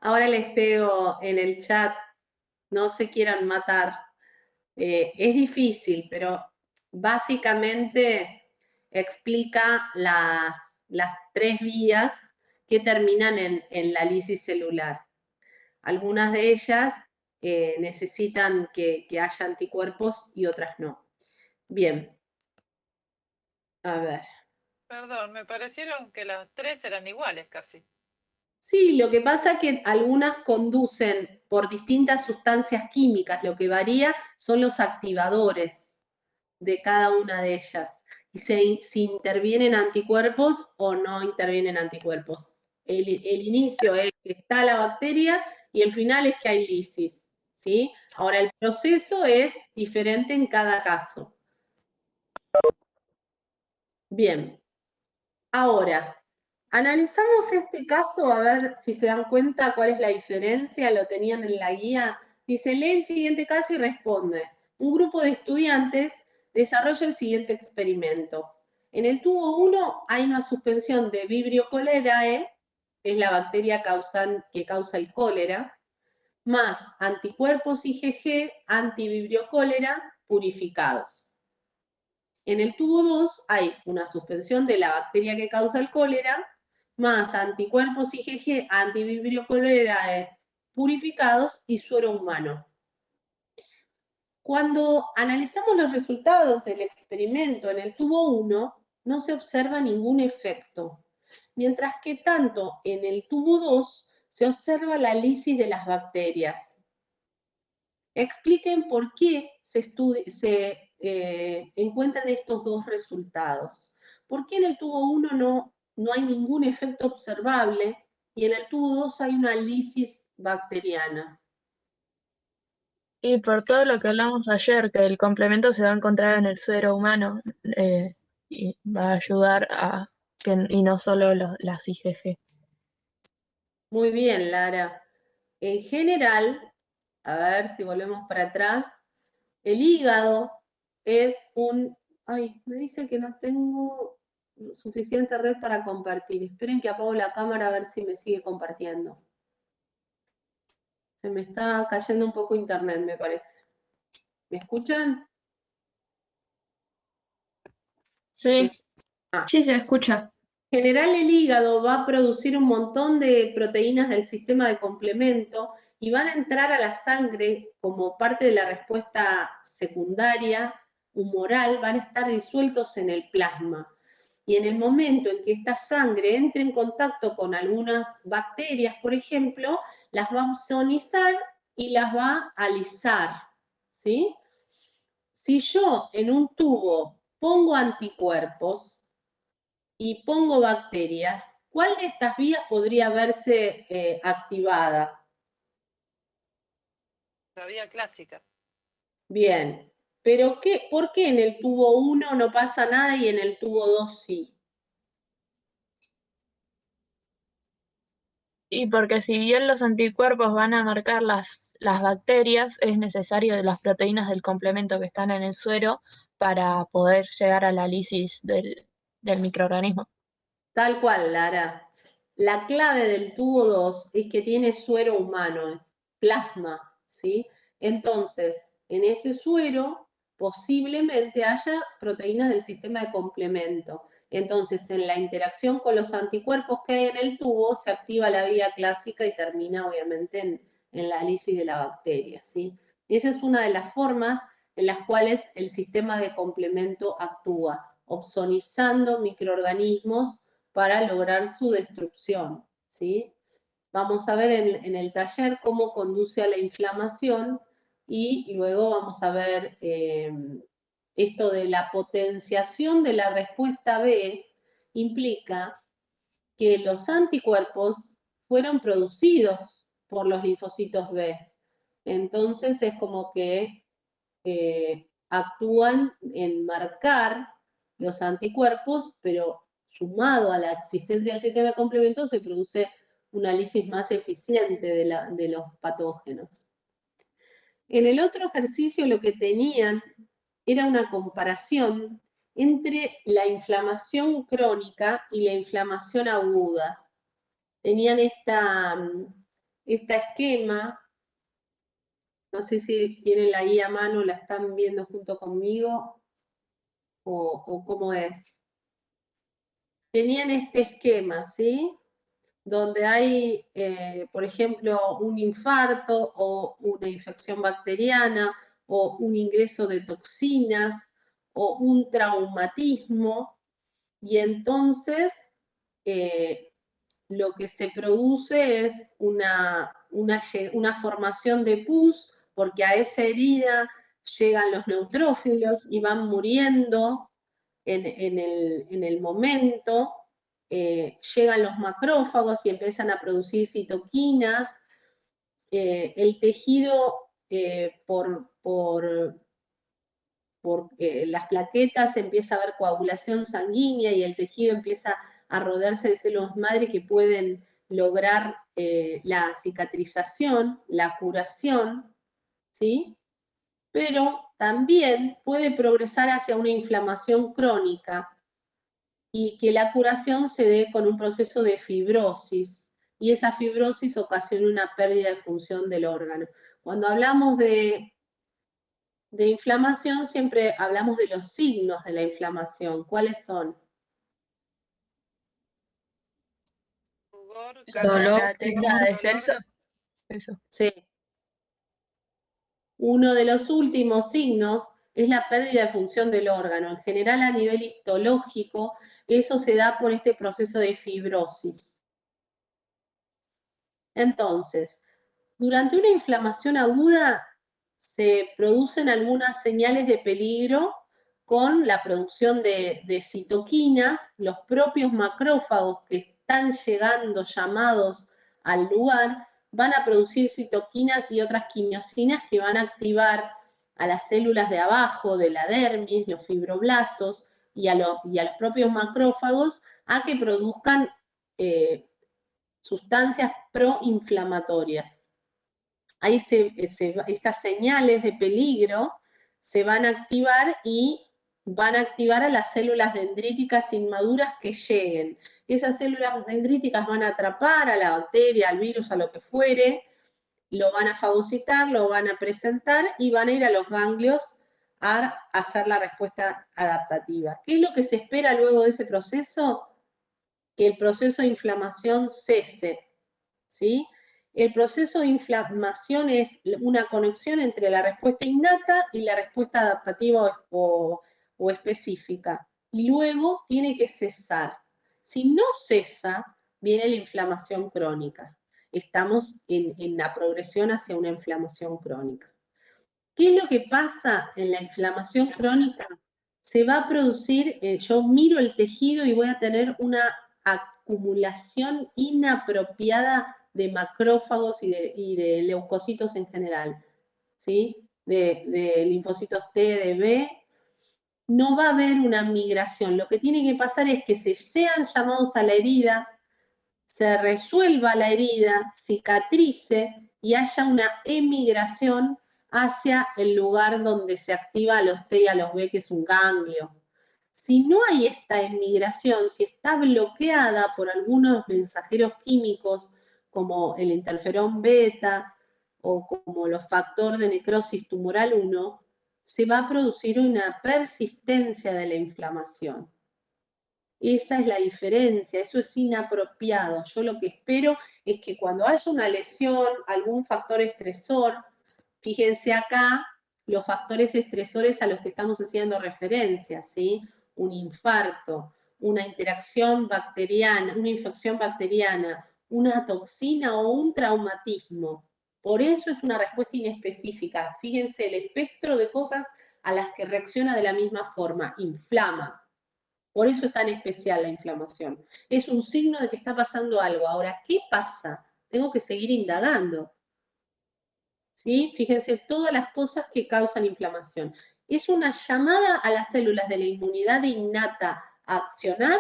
Ahora les pego en el chat, no se quieran matar. Es difícil, pero básicamente explica las tres vías que terminan en la lisis celular. Algunas de ellas necesitan que haya anticuerpos y otras no. Bien. A ver. Perdón, me parecieron que las tres eran iguales casi. Sí, lo que pasa es que algunas conducen por distintas sustancias químicas, lo que varía son los activadores de cada una de ellas. Y si intervienen anticuerpos o no intervienen anticuerpos. El inicio es que está la bacteria y el final es que hay lisis, ¿sí? Ahora, el proceso es diferente en cada caso. Bien. Ahora, Analizamos este caso a ver si se dan cuenta cuál es la diferencia, lo tenían en la guía. Dice, lee el siguiente caso y responde. Un grupo de estudiantes desarrolla el siguiente experimento. En el tubo 1 hay una suspensión de Vibrio cholerae, que es la bacteria que causa el cólera, más anticuerpos IgG antivibrio cólera purificados. En el tubo 2 hay una suspensión de la bacteria que causa el cólera, más anticuerpos IgG antivibrio cólera purificados y suero humano. Cuando analizamos los resultados del experimento en el tubo 1, no se observa ningún efecto, mientras que tanto en el tubo 2 se observa la lisis de las bacterias. Expliquen por qué se encuentran estos dos resultados. ¿Por qué en el tubo 1 no hay ningún efecto observable y en el tubo 2 hay una lisis bacteriana? Y por todo lo que hablamos ayer, que el complemento se va a encontrar en el suero humano y va a ayudar y no solo las IgG. Muy bien, Lara. En general, a ver si volvemos para atrás, el hígado es un... Ay, me dice que no tengo suficiente red para compartir. Esperen que apago la cámara a ver si me sigue compartiendo. Se me está cayendo un poco internet, me parece. ¿Me escuchan? Sí, sí se escucha. En general, el hígado va a producir un montón de proteínas del sistema de complemento y van a entrar a la sangre como parte de la respuesta secundaria humoral, van a estar disueltos en el plasma. Y en el momento en que esta sangre entre en contacto con algunas bacterias, por ejemplo, las va a ozonizar y las va a alisar, ¿sí? Si yo en un tubo pongo anticuerpos y pongo bacterias, ¿cuál de estas vías podría verse activada? La vía clásica. Bien, pero ¿por qué en el tubo 1 no pasa nada y en el tubo 2 sí? Y porque si bien los anticuerpos van a marcar las bacterias, es necesario de las proteínas del complemento que están en el suero para poder llegar a la lisis del microorganismo. Tal cual, Lara. La clave del tubo 2 es que tiene suero humano, plasma, ¿sí? Entonces, en ese suero posiblemente haya proteínas del sistema de complemento. Entonces, en la interacción con los anticuerpos que hay en el tubo, se activa la vía clásica y termina, obviamente, en la lisis de la bacteria, ¿sí? Esa es una de las formas en las cuales el sistema de complemento actúa, ozonizando microorganismos para lograr su destrucción, ¿sí? Vamos a ver en el taller cómo conduce a la inflamación y luego vamos a ver esto de la potenciación de la respuesta B implica que los anticuerpos fueron producidos por los linfocitos B. Entonces es como que actúan en marcar los anticuerpos, pero sumado a la existencia del sistema de complemento se produce una lisis más eficiente de los patógenos. En el otro ejercicio lo que tenían era una comparación entre la inflamación crónica y la inflamación aguda. Tenían esta esquema, no sé si tienen la guía a mano, la están viendo junto conmigo, o cómo es. Tenían este esquema, ¿sí? Donde hay, por ejemplo, un infarto o una infección bacteriana o un ingreso de toxinas o un traumatismo, y entonces lo que se produce es una formación de pus, porque a esa herida llegan los neutrófilos y van muriendo en el momento, llegan los macrófagos y empiezan a producir citoquinas, el tejido por las plaquetas empieza a haber coagulación sanguínea y el tejido empieza a rodearse de células madre que pueden lograr la cicatrización, la curación, ¿sí? Pero también puede progresar hacia una inflamación crónica y que la curación se dé con un proceso de fibrosis, y esa fibrosis ocasiona una pérdida de función del órgano. Cuando hablamos de inflamación, siempre hablamos de los signos de la inflamación. ¿Cuáles son? Rubor, La tecla de Celso. Eso. Sí. Uno de los últimos signos es la pérdida de función del órgano. En general, a nivel histológico, eso se da por este proceso de fibrosis. Entonces, durante una inflamación aguda se producen algunas señales de peligro con la producción de citoquinas. Los propios macrófagos que están llegando llamados al lugar van a producir citoquinas y otras quimiosinas que van a activar a las células de abajo de la dermis, los fibroblastos, y a los propios macrófagos a que produzcan sustancias proinflamatorias. Ahí estas señales de peligro se van a activar y van a activar a las células dendríticas inmaduras que lleguen. Esas células dendríticas van a atrapar a la bacteria, al virus, a lo que fuere, lo van a fagocitar, lo van a presentar y van a ir a los ganglios a hacer la respuesta adaptativa. ¿Qué es lo que se espera luego de ese proceso? Que el proceso de inflamación cese, ¿sí? El proceso de inflamación es una conexión entre la respuesta innata y la respuesta adaptativa o específica. Y luego tiene que cesar. Si no cesa, viene la inflamación crónica. Estamos en la progresión hacia una inflamación crónica. ¿Qué es lo que pasa en la inflamación crónica? Se va a producir, yo miro el tejido y voy a tener una acumulación inapropiada de macrófagos y de leucocitos en general, ¿sí? De linfocitos T, de B. No va a haber una migración. Lo que tiene que pasar es que se sean llamados a la herida, se resuelva la herida, cicatrice y haya una emigración hacia el lugar donde se activa a los T y a los B, que es un ganglio. Si no hay esta emigración, si está bloqueada por algunos mensajeros químicos como el interferón beta o como los factores de necrosis tumoral 1, se va a producir una persistencia de la inflamación. Esa es la diferencia, eso es inapropiado. Yo lo que espero es que cuando haya una lesión, algún factor estresor, fíjense acá los factores estresores a los que estamos haciendo referencia, ¿sí? Un infarto, una interacción bacteriana, una infección bacteriana, una toxina o un traumatismo. Por eso es una respuesta inespecífica. Fíjense el espectro de cosas a las que reacciona de la misma forma, inflama. Por eso es tan especial la inflamación. Es un signo de que está pasando algo. Ahora, ¿qué pasa? Tengo que seguir indagando. ¿Sí? Fíjense todas las cosas que causan inflamación. Es una llamada a las células de la inmunidad innata a accionar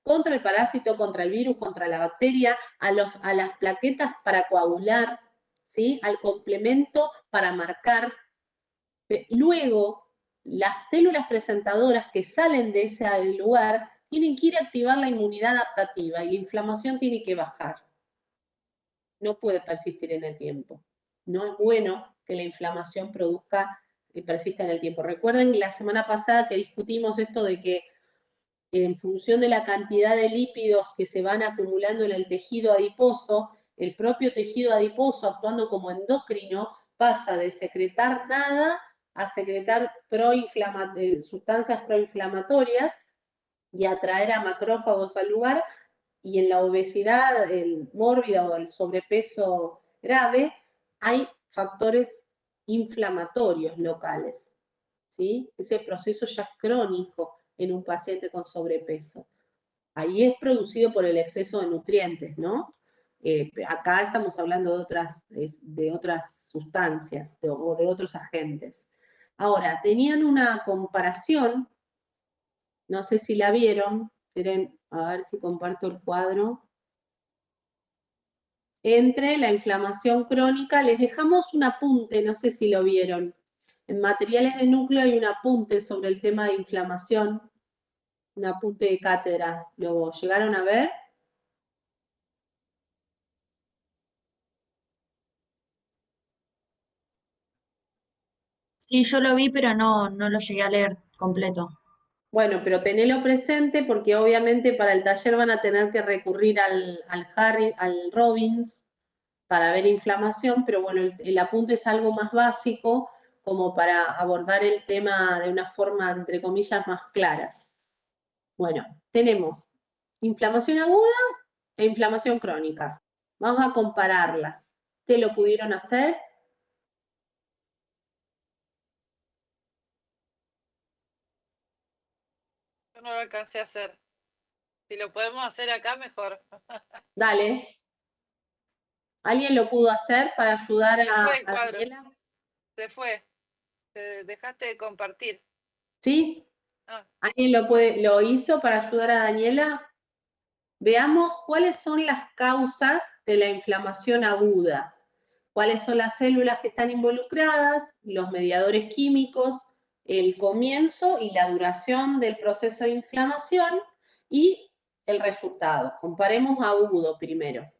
contra el parásito, contra el virus, contra la bacteria, a las plaquetas para coagular, ¿sí? Al complemento para marcar. Luego, las células presentadoras que salen de ese lugar tienen que ir a activar la inmunidad adaptativa y la inflamación tiene que bajar. No puede persistir en el tiempo. No es bueno que la inflamación persista en el tiempo. Recuerden la semana pasada que discutimos esto de que en función de la cantidad de lípidos que se van acumulando en el tejido adiposo, el propio tejido adiposo, actuando como endocrino, pasa de secretar nada a secretar sustancias proinflamatorias y atraer a macrófagos al lugar, y en la obesidad mórbida o el sobrepeso grave hay factores inflamatorios locales, ¿sí? Ese proceso ya es crónico en un paciente con sobrepeso. Ahí es producido por el exceso de nutrientes, ¿no? Acá estamos hablando de otras sustancias o de otros agentes. Ahora, tenían una comparación, no sé si la vieron, Esperen, a ver si comparto el cuadro. Entre la inflamación crónica, les dejamos un apunte, no sé si lo vieron. En materiales de núcleo hay un apunte sobre el tema de inflamación, un apunte de cátedra. ¿Lo llegaron a ver? Sí, yo lo vi, pero no lo llegué a leer completo. Bueno, pero tenelo presente porque obviamente para el taller van a tener que recurrir al Robbins para ver inflamación, pero bueno, el apunte es algo más básico como para abordar el tema de una forma, entre comillas, más clara. Bueno, tenemos inflamación aguda e inflamación crónica. Vamos a compararlas. ¿Ustedes lo pudieron hacer? Yo no lo alcancé a hacer. Si lo podemos hacer acá, mejor. Dale. ¿Alguien lo pudo hacer para ayudar Se fue el a cuadro. Daniela? Se fue. Dejaste de compartir. ¿Sí? Ah, ¿Alguien lo hizo para ayudar a Daniela? Veamos cuáles son las causas de la inflamación aguda. Cuáles son las células que están involucradas, los mediadores químicos, el comienzo y la duración del proceso de inflamación y el resultado. Comparemos agudo primero.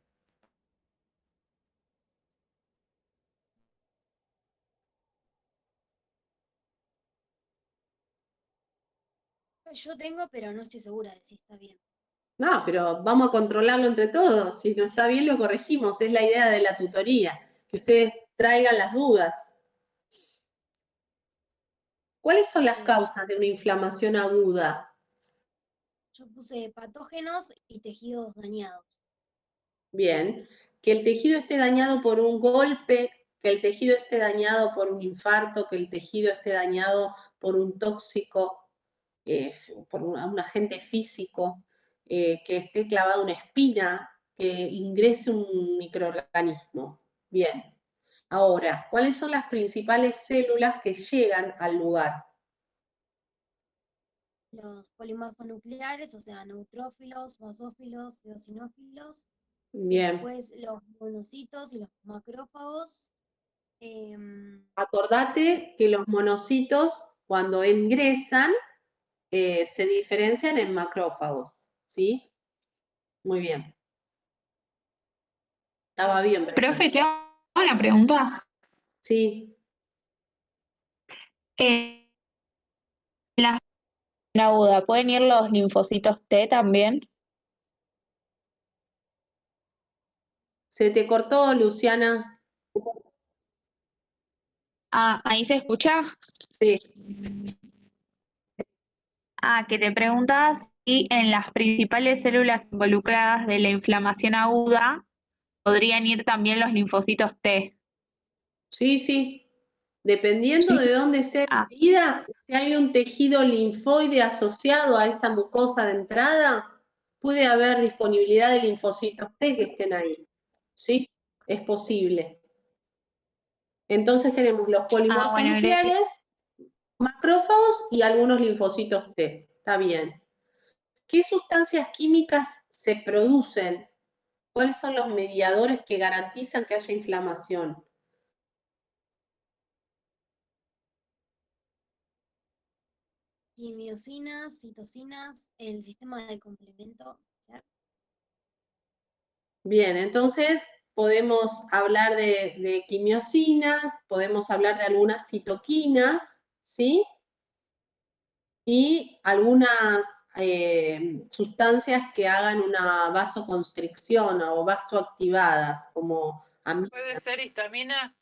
Yo tengo, pero no estoy segura de si está bien. No, pero vamos a controlarlo entre todos. Si no está bien, lo corregimos. Es la idea de la tutoría, que ustedes traigan las dudas. ¿Cuáles son las causas de una inflamación aguda? Yo puse patógenos y tejidos dañados. Bien. Que el tejido esté dañado por un golpe, que el tejido esté dañado por un infarto, que el tejido esté dañado por un tóxico, por un agente físico, que esté clavada una espina, que ingrese un microorganismo. Bien. Ahora, ¿cuáles son las principales células que llegan al lugar? Los polimorfonucleares, o sea, neutrófilos, basófilos, eosinófilos. Bien. Después los monocitos y los macrófagos. Acordate que los monocitos, cuando ingresan, se diferencian en macrófagos, ¿sí? Muy bien. Estaba bien. Profe, te hago una pregunta. Sí. La aguda, ¿pueden ir los linfocitos T también? Se te cortó, Luciana. Ah, ¿ahí se escucha? Sí. Ah, que te preguntas si en las principales células involucradas de la inflamación aguda podrían ir también los linfocitos T. Sí, sí. Dependiendo de dónde esté la herida, si hay un tejido linfoide asociado a esa mucosa de entrada, puede haber disponibilidad de linfocitos T que estén ahí. ¿Sí? Es posible. Entonces tenemos los polimorfonucleares, macrófagos y algunos linfocitos T. Está bien. ¿Qué sustancias químicas se producen? ¿Cuáles son los mediadores que garantizan que haya inflamación? Quimiosinas, citocinas, el sistema de complemento. ¿Cierto? Bien, entonces podemos hablar de quimiosinas, podemos hablar de algunas citoquinas, ¿sí? Y algunas sustancias que hagan una vasoconstricción o vasoactivadas, como puede ser histamina,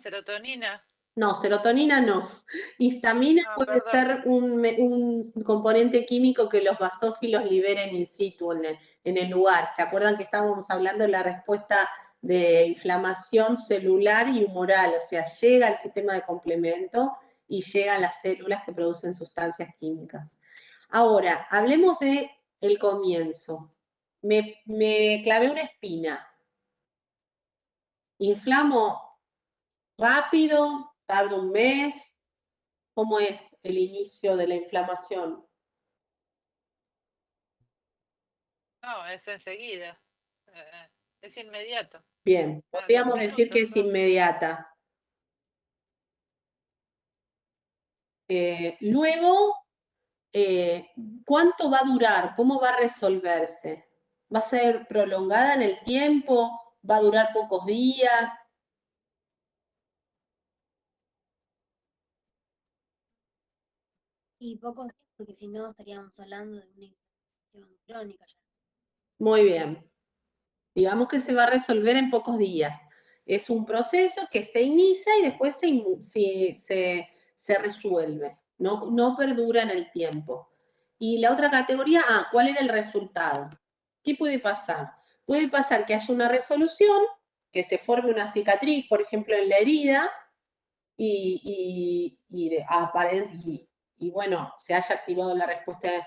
serotonina. No, serotonina no. Histamina puede Perdón. ser un componente químico que los basófilos liberen in situ en el lugar. ¿Se acuerdan que estábamos hablando de la respuesta de inflamación celular y humoral? O sea, llega al sistema de complemento y llegan las células que producen sustancias químicas. Ahora, hablemos de el comienzo. Me clavé una espina. Inflamo rápido, tarda un mes. ¿Cómo es el inicio de la inflamación? No, es enseguida. Es inmediato. Bien, podríamos decir que es inmediata. Luego, ¿cuánto va a durar? ¿Cómo va a resolverse? ¿Va a ser prolongada en el tiempo? ¿Va a durar pocos días? Y pocos días, porque si no estaríamos hablando de una inflamación crónica ya. Muy bien. Digamos que se va a resolver en pocos días. Es un proceso que se inicia y después se resuelve. No perdura en el tiempo. Y la otra categoría, ¿cuál era el resultado? ¿Qué puede pasar? Puede pasar que haya una resolución, que se forme una cicatriz, por ejemplo, en la herida, y bueno, se haya activado la respuesta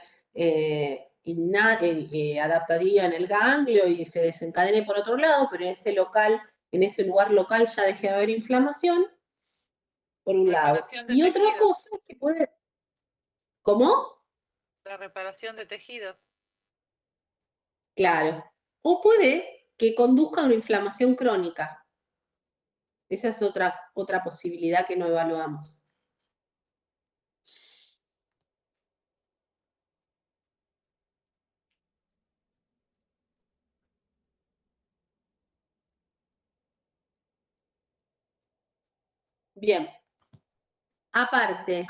adaptativa en el ganglio y se desencadene por otro lado, pero en ese lugar local ya deje de haber inflamación, por un lado. Reparación de Y otra tejidos. cosa es que puede... ¿Cómo? La reparación de tejidos. Claro. O puede que conduzca a una inflamación crónica. Esa es otra posibilidad que no evaluamos. Bien. Aparte,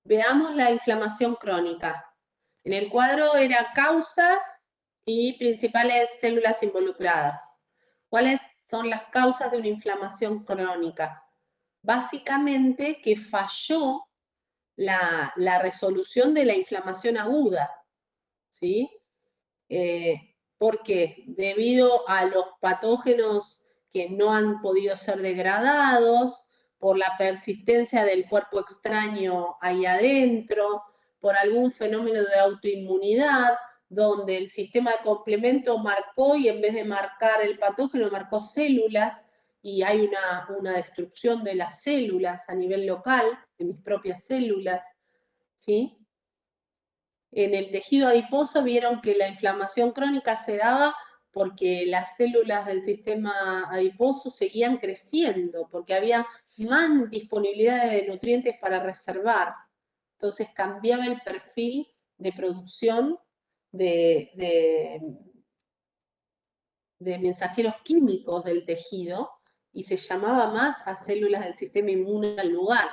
veamos la inflamación crónica. En el cuadro era causas y principales células involucradas. ¿Cuáles son las causas de una inflamación crónica? Básicamente que falló la resolución de la inflamación aguda, ¿sí? Porque debido a los patógenos que no han podido ser degradados, por la persistencia del cuerpo extraño ahí adentro, por algún fenómeno de autoinmunidad, donde el sistema de complemento marcó y en vez de marcar el patógeno, marcó células y hay una destrucción de las células a nivel local, de mis propias células, ¿sí? En el tejido adiposo vieron que la inflamación crónica se daba porque las células del sistema adiposo seguían creciendo, porque había más disponibilidad de nutrientes para reservar. Entonces cambiaba el perfil de producción de mensajeros químicos del tejido y se llamaba más a células del sistema inmune al lugar.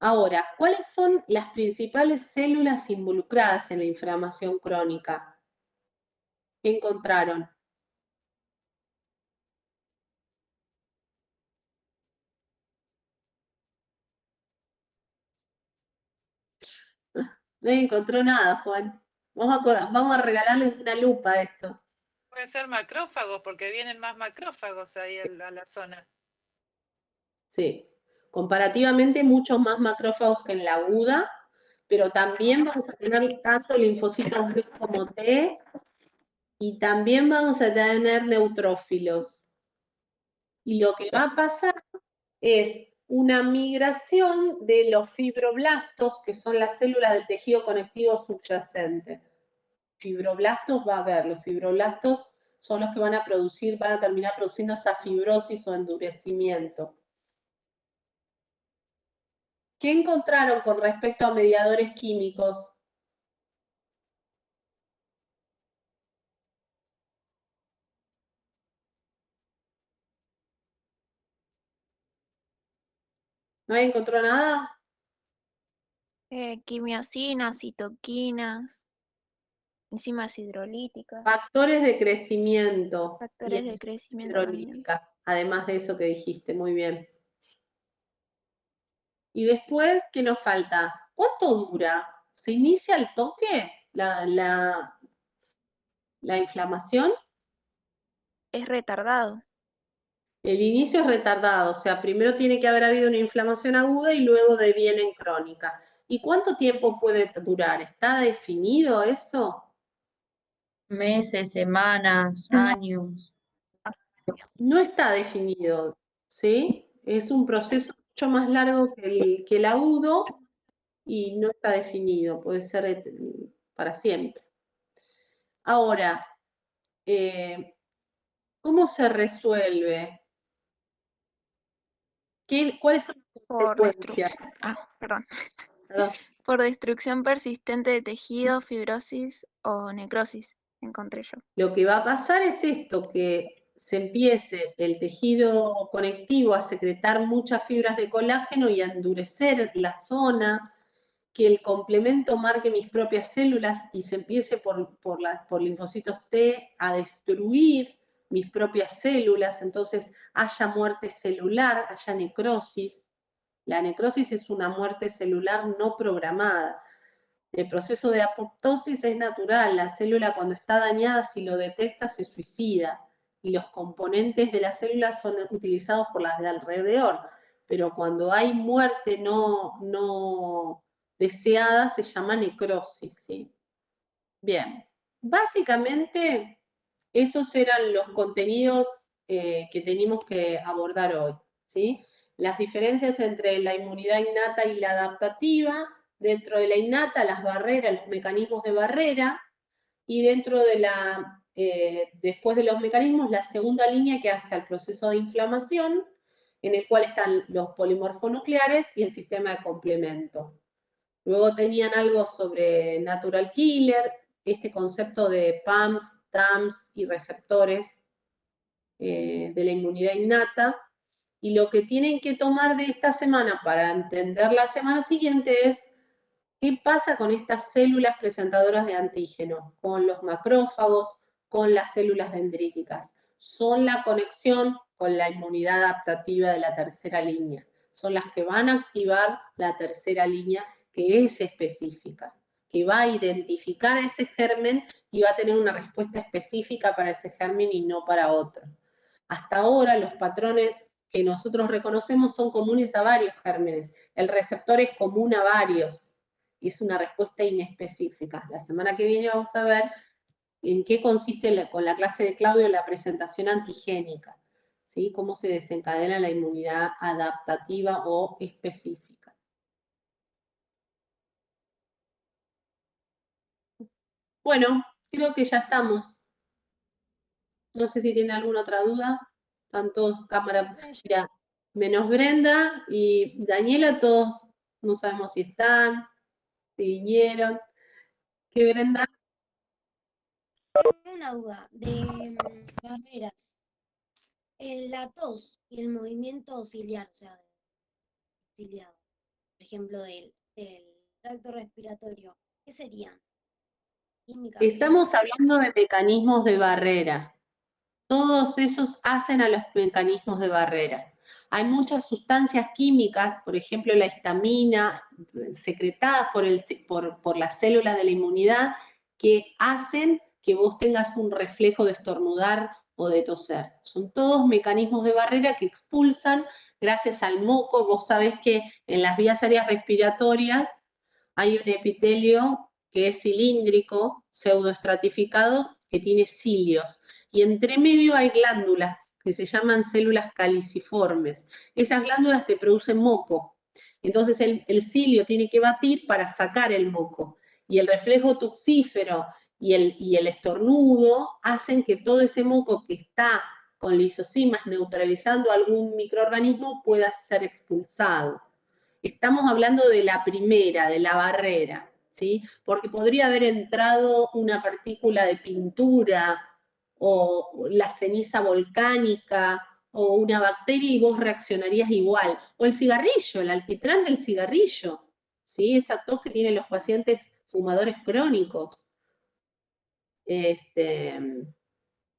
Ahora, ¿cuáles son las principales células involucradas en la inflamación crónica? ¿Qué encontraron? Nadie encontró nada, Juan. Vamos a regalarles una lupa a esto. Puede ser macrófagos, porque vienen más macrófagos ahí a la zona. Sí, comparativamente muchos más macrófagos que en la aguda, pero también vamos a tener tanto linfocitos B como T, y también vamos a tener neutrófilos. Y lo que va a pasar es una migración de los fibroblastos, que son las células del tejido conectivo subyacente. Fibroblastos va a haber, los fibroblastos son los que van a terminar produciendo esa fibrosis o endurecimiento. ¿Qué encontraron con respecto a mediadores químicos? ¿Nadie encontró nada? Quimiosinas, citoquinas, enzimas hidrolíticas, Factores de crecimiento y factores de enzimas crecimiento también. hidrolíticas, además de eso que dijiste, muy bien. Y después, ¿qué nos falta? ¿Cuánto dura? ¿Se inicia al toque la inflamación? Es retardado. El inicio es retardado, o sea, primero tiene que haber habido una inflamación aguda y luego deviene en crónica. ¿Y cuánto tiempo puede durar? ¿Está definido eso? Meses, semanas, años. No está definido, ¿sí? Es un proceso mucho más largo que el agudo y no está definido, puede ser para siempre. Ahora, ¿cómo se resuelve? ¿Cuáles son las Por consecuencias? perdón. Por destrucción persistente de tejido, fibrosis o necrosis, encontré yo. Lo que va a pasar es esto, que se empiece el tejido conectivo a secretar muchas fibras de colágeno y a endurecer la zona, que el complemento marque mis propias células y se empiece por linfocitos T a destruir mis propias células, entonces haya muerte celular, haya necrosis. La necrosis es una muerte celular no programada. El proceso de apoptosis es natural, la célula cuando está dañada, si lo detecta, se suicida, y los componentes de la célula son utilizados por las de alrededor, pero cuando hay muerte no deseada, se llama necrosis, ¿sí? Bien, básicamente esos eran los contenidos que teníamos que abordar hoy, ¿sí? Las diferencias entre la inmunidad innata y la adaptativa, dentro de la innata, las barreras, los mecanismos de barrera, y dentro de después de los mecanismos, la segunda línea que hace al proceso de inflamación, en el cual están los polimorfonucleares y el sistema de complemento. Luego tenían algo sobre natural killer, este concepto de PAMs, TAMs y receptores de la inmunidad innata. Y lo que tienen que tomar de esta semana para entender la semana siguiente es qué pasa con estas células presentadoras de antígeno, con los macrófagos, con las células dendríticas. Son la conexión con la inmunidad adaptativa de la tercera línea. Son las que van a activar la tercera línea, que es específica, que va a identificar a ese germen y va a tener una respuesta específica para ese germen y no para otro. Hasta ahora los patrones que nosotros reconocemos son comunes a varios gérmenes. El receptor es común a varios y es una respuesta inespecífica. La semana que viene vamos a ver en qué consiste con la clase de Claudio la presentación antigénica, ¿sí? Cómo se desencadena la inmunidad adaptativa o específica. Bueno, creo que ya estamos. No sé si tiene alguna otra duda. Están todos cámara. Mira, menos Brenda y Daniela, todos no sabemos si están, si vinieron. ¿Qué, Brenda? Tengo una duda de barreras. La tos y el movimiento auxiliar, o sea, auxiliado, por ejemplo, del tracto respiratorio, ¿qué serían? Químicamente. Estamos hablando de mecanismos de barrera. Todos esos hacen a los mecanismos de barrera. Hay muchas sustancias químicas, por ejemplo la histamina, secretadas por las células de la inmunidad, que hacen que vos tengas un reflejo de estornudar o de toser. Son todos mecanismos de barrera que expulsan gracias al moco. Vos sabés que en las vías aéreas respiratorias hay un epitelio que es cilíndrico, pseudoestratificado, que tiene cilios. Y entre medio hay glándulas que se llaman células caliciformes. Esas glándulas te producen moco. Entonces el cilio tiene que batir para sacar el moco. Y el reflejo tuxífero y el estornudo hacen que todo ese moco que está con lisosimas neutralizando algún microorganismo pueda ser expulsado. Estamos hablando de la primera, de la barrera, ¿sí? Porque podría haber entrado una partícula de pintura o la ceniza volcánica o una bacteria y vos reaccionarías igual. O el cigarrillo, el alquitrán del cigarrillo, ¿sí? Esa tos que tienen los pacientes fumadores crónicos.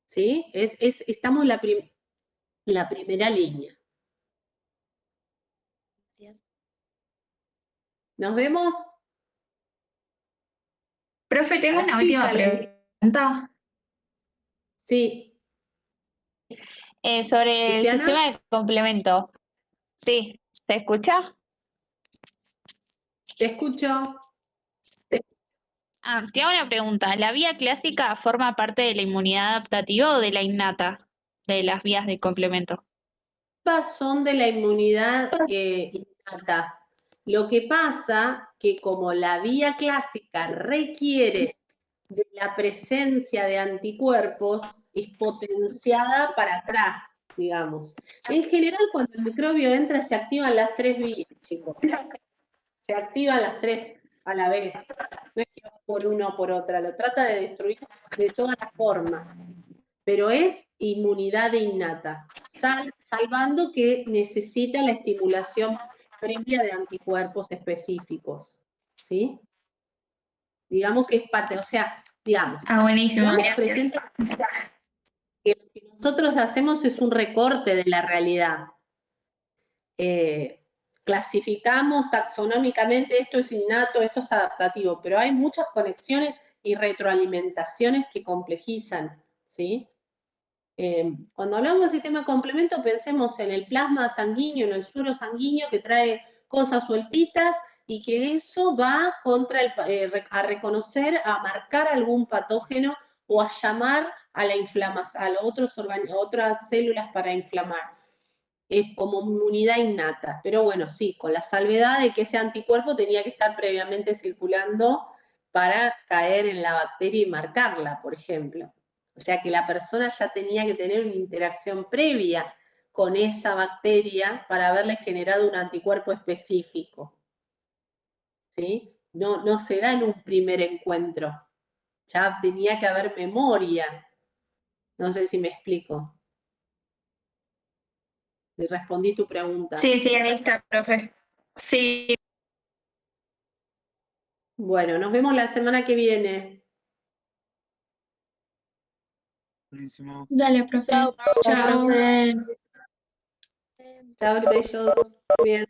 ¿Sí? Estamos en la primera línea. Gracias. Nos vemos. Profe, tengo una última pregunta. Sí. Sobre el ¿Luciana? sistema de complemento. Sí, ¿se escucha? Te escucho. Te hago una pregunta. ¿La vía clásica forma parte de la inmunidad adaptativa o de la innata de las vías de complemento? Ambas son de la inmunidad innata. Lo que pasa que como la vía clásica requiere de la presencia de anticuerpos es potenciada para atrás, digamos. En general, cuando el microbio entra, se activan las 3 vías, chicos. Se activan las 3 a la vez. No es que va por una o por otra, lo trata de destruir de todas las formas. Pero es inmunidad innata, salvando que necesita la estimulación previa de anticuerpos específicos, ¿sí? Digamos que es parte, o sea, digamos, buenísimo. digamos presenta que lo que nosotros hacemos es un recorte de la realidad. Clasificamos taxonómicamente, esto es innato, esto es adaptativo, pero hay muchas conexiones y retroalimentaciones que complejizan, ¿sí? Cuando hablamos del sistema complemento, pensemos en el plasma sanguíneo, en el suero sanguíneo que trae cosas sueltitas y que eso va contra a reconocer, a marcar algún patógeno o a llamar a la inflamación, a otras células para inflamar. Es como inmunidad innata, pero bueno, sí, con la salvedad de que ese anticuerpo tenía que estar previamente circulando para caer en la bacteria y marcarla, por ejemplo. O sea que la persona ya tenía que tener una interacción previa con esa bacteria para haberle generado un anticuerpo específico. ¿Sí? No se da en un primer encuentro. Ya tenía que haber memoria. No sé si me explico. Le respondí tu pregunta. Sí, ahí está, profe. Sí, Bueno, nos vemos la semana que viene. Buenísimo. Dale, profe. Chao. Chao, bellos. Bien.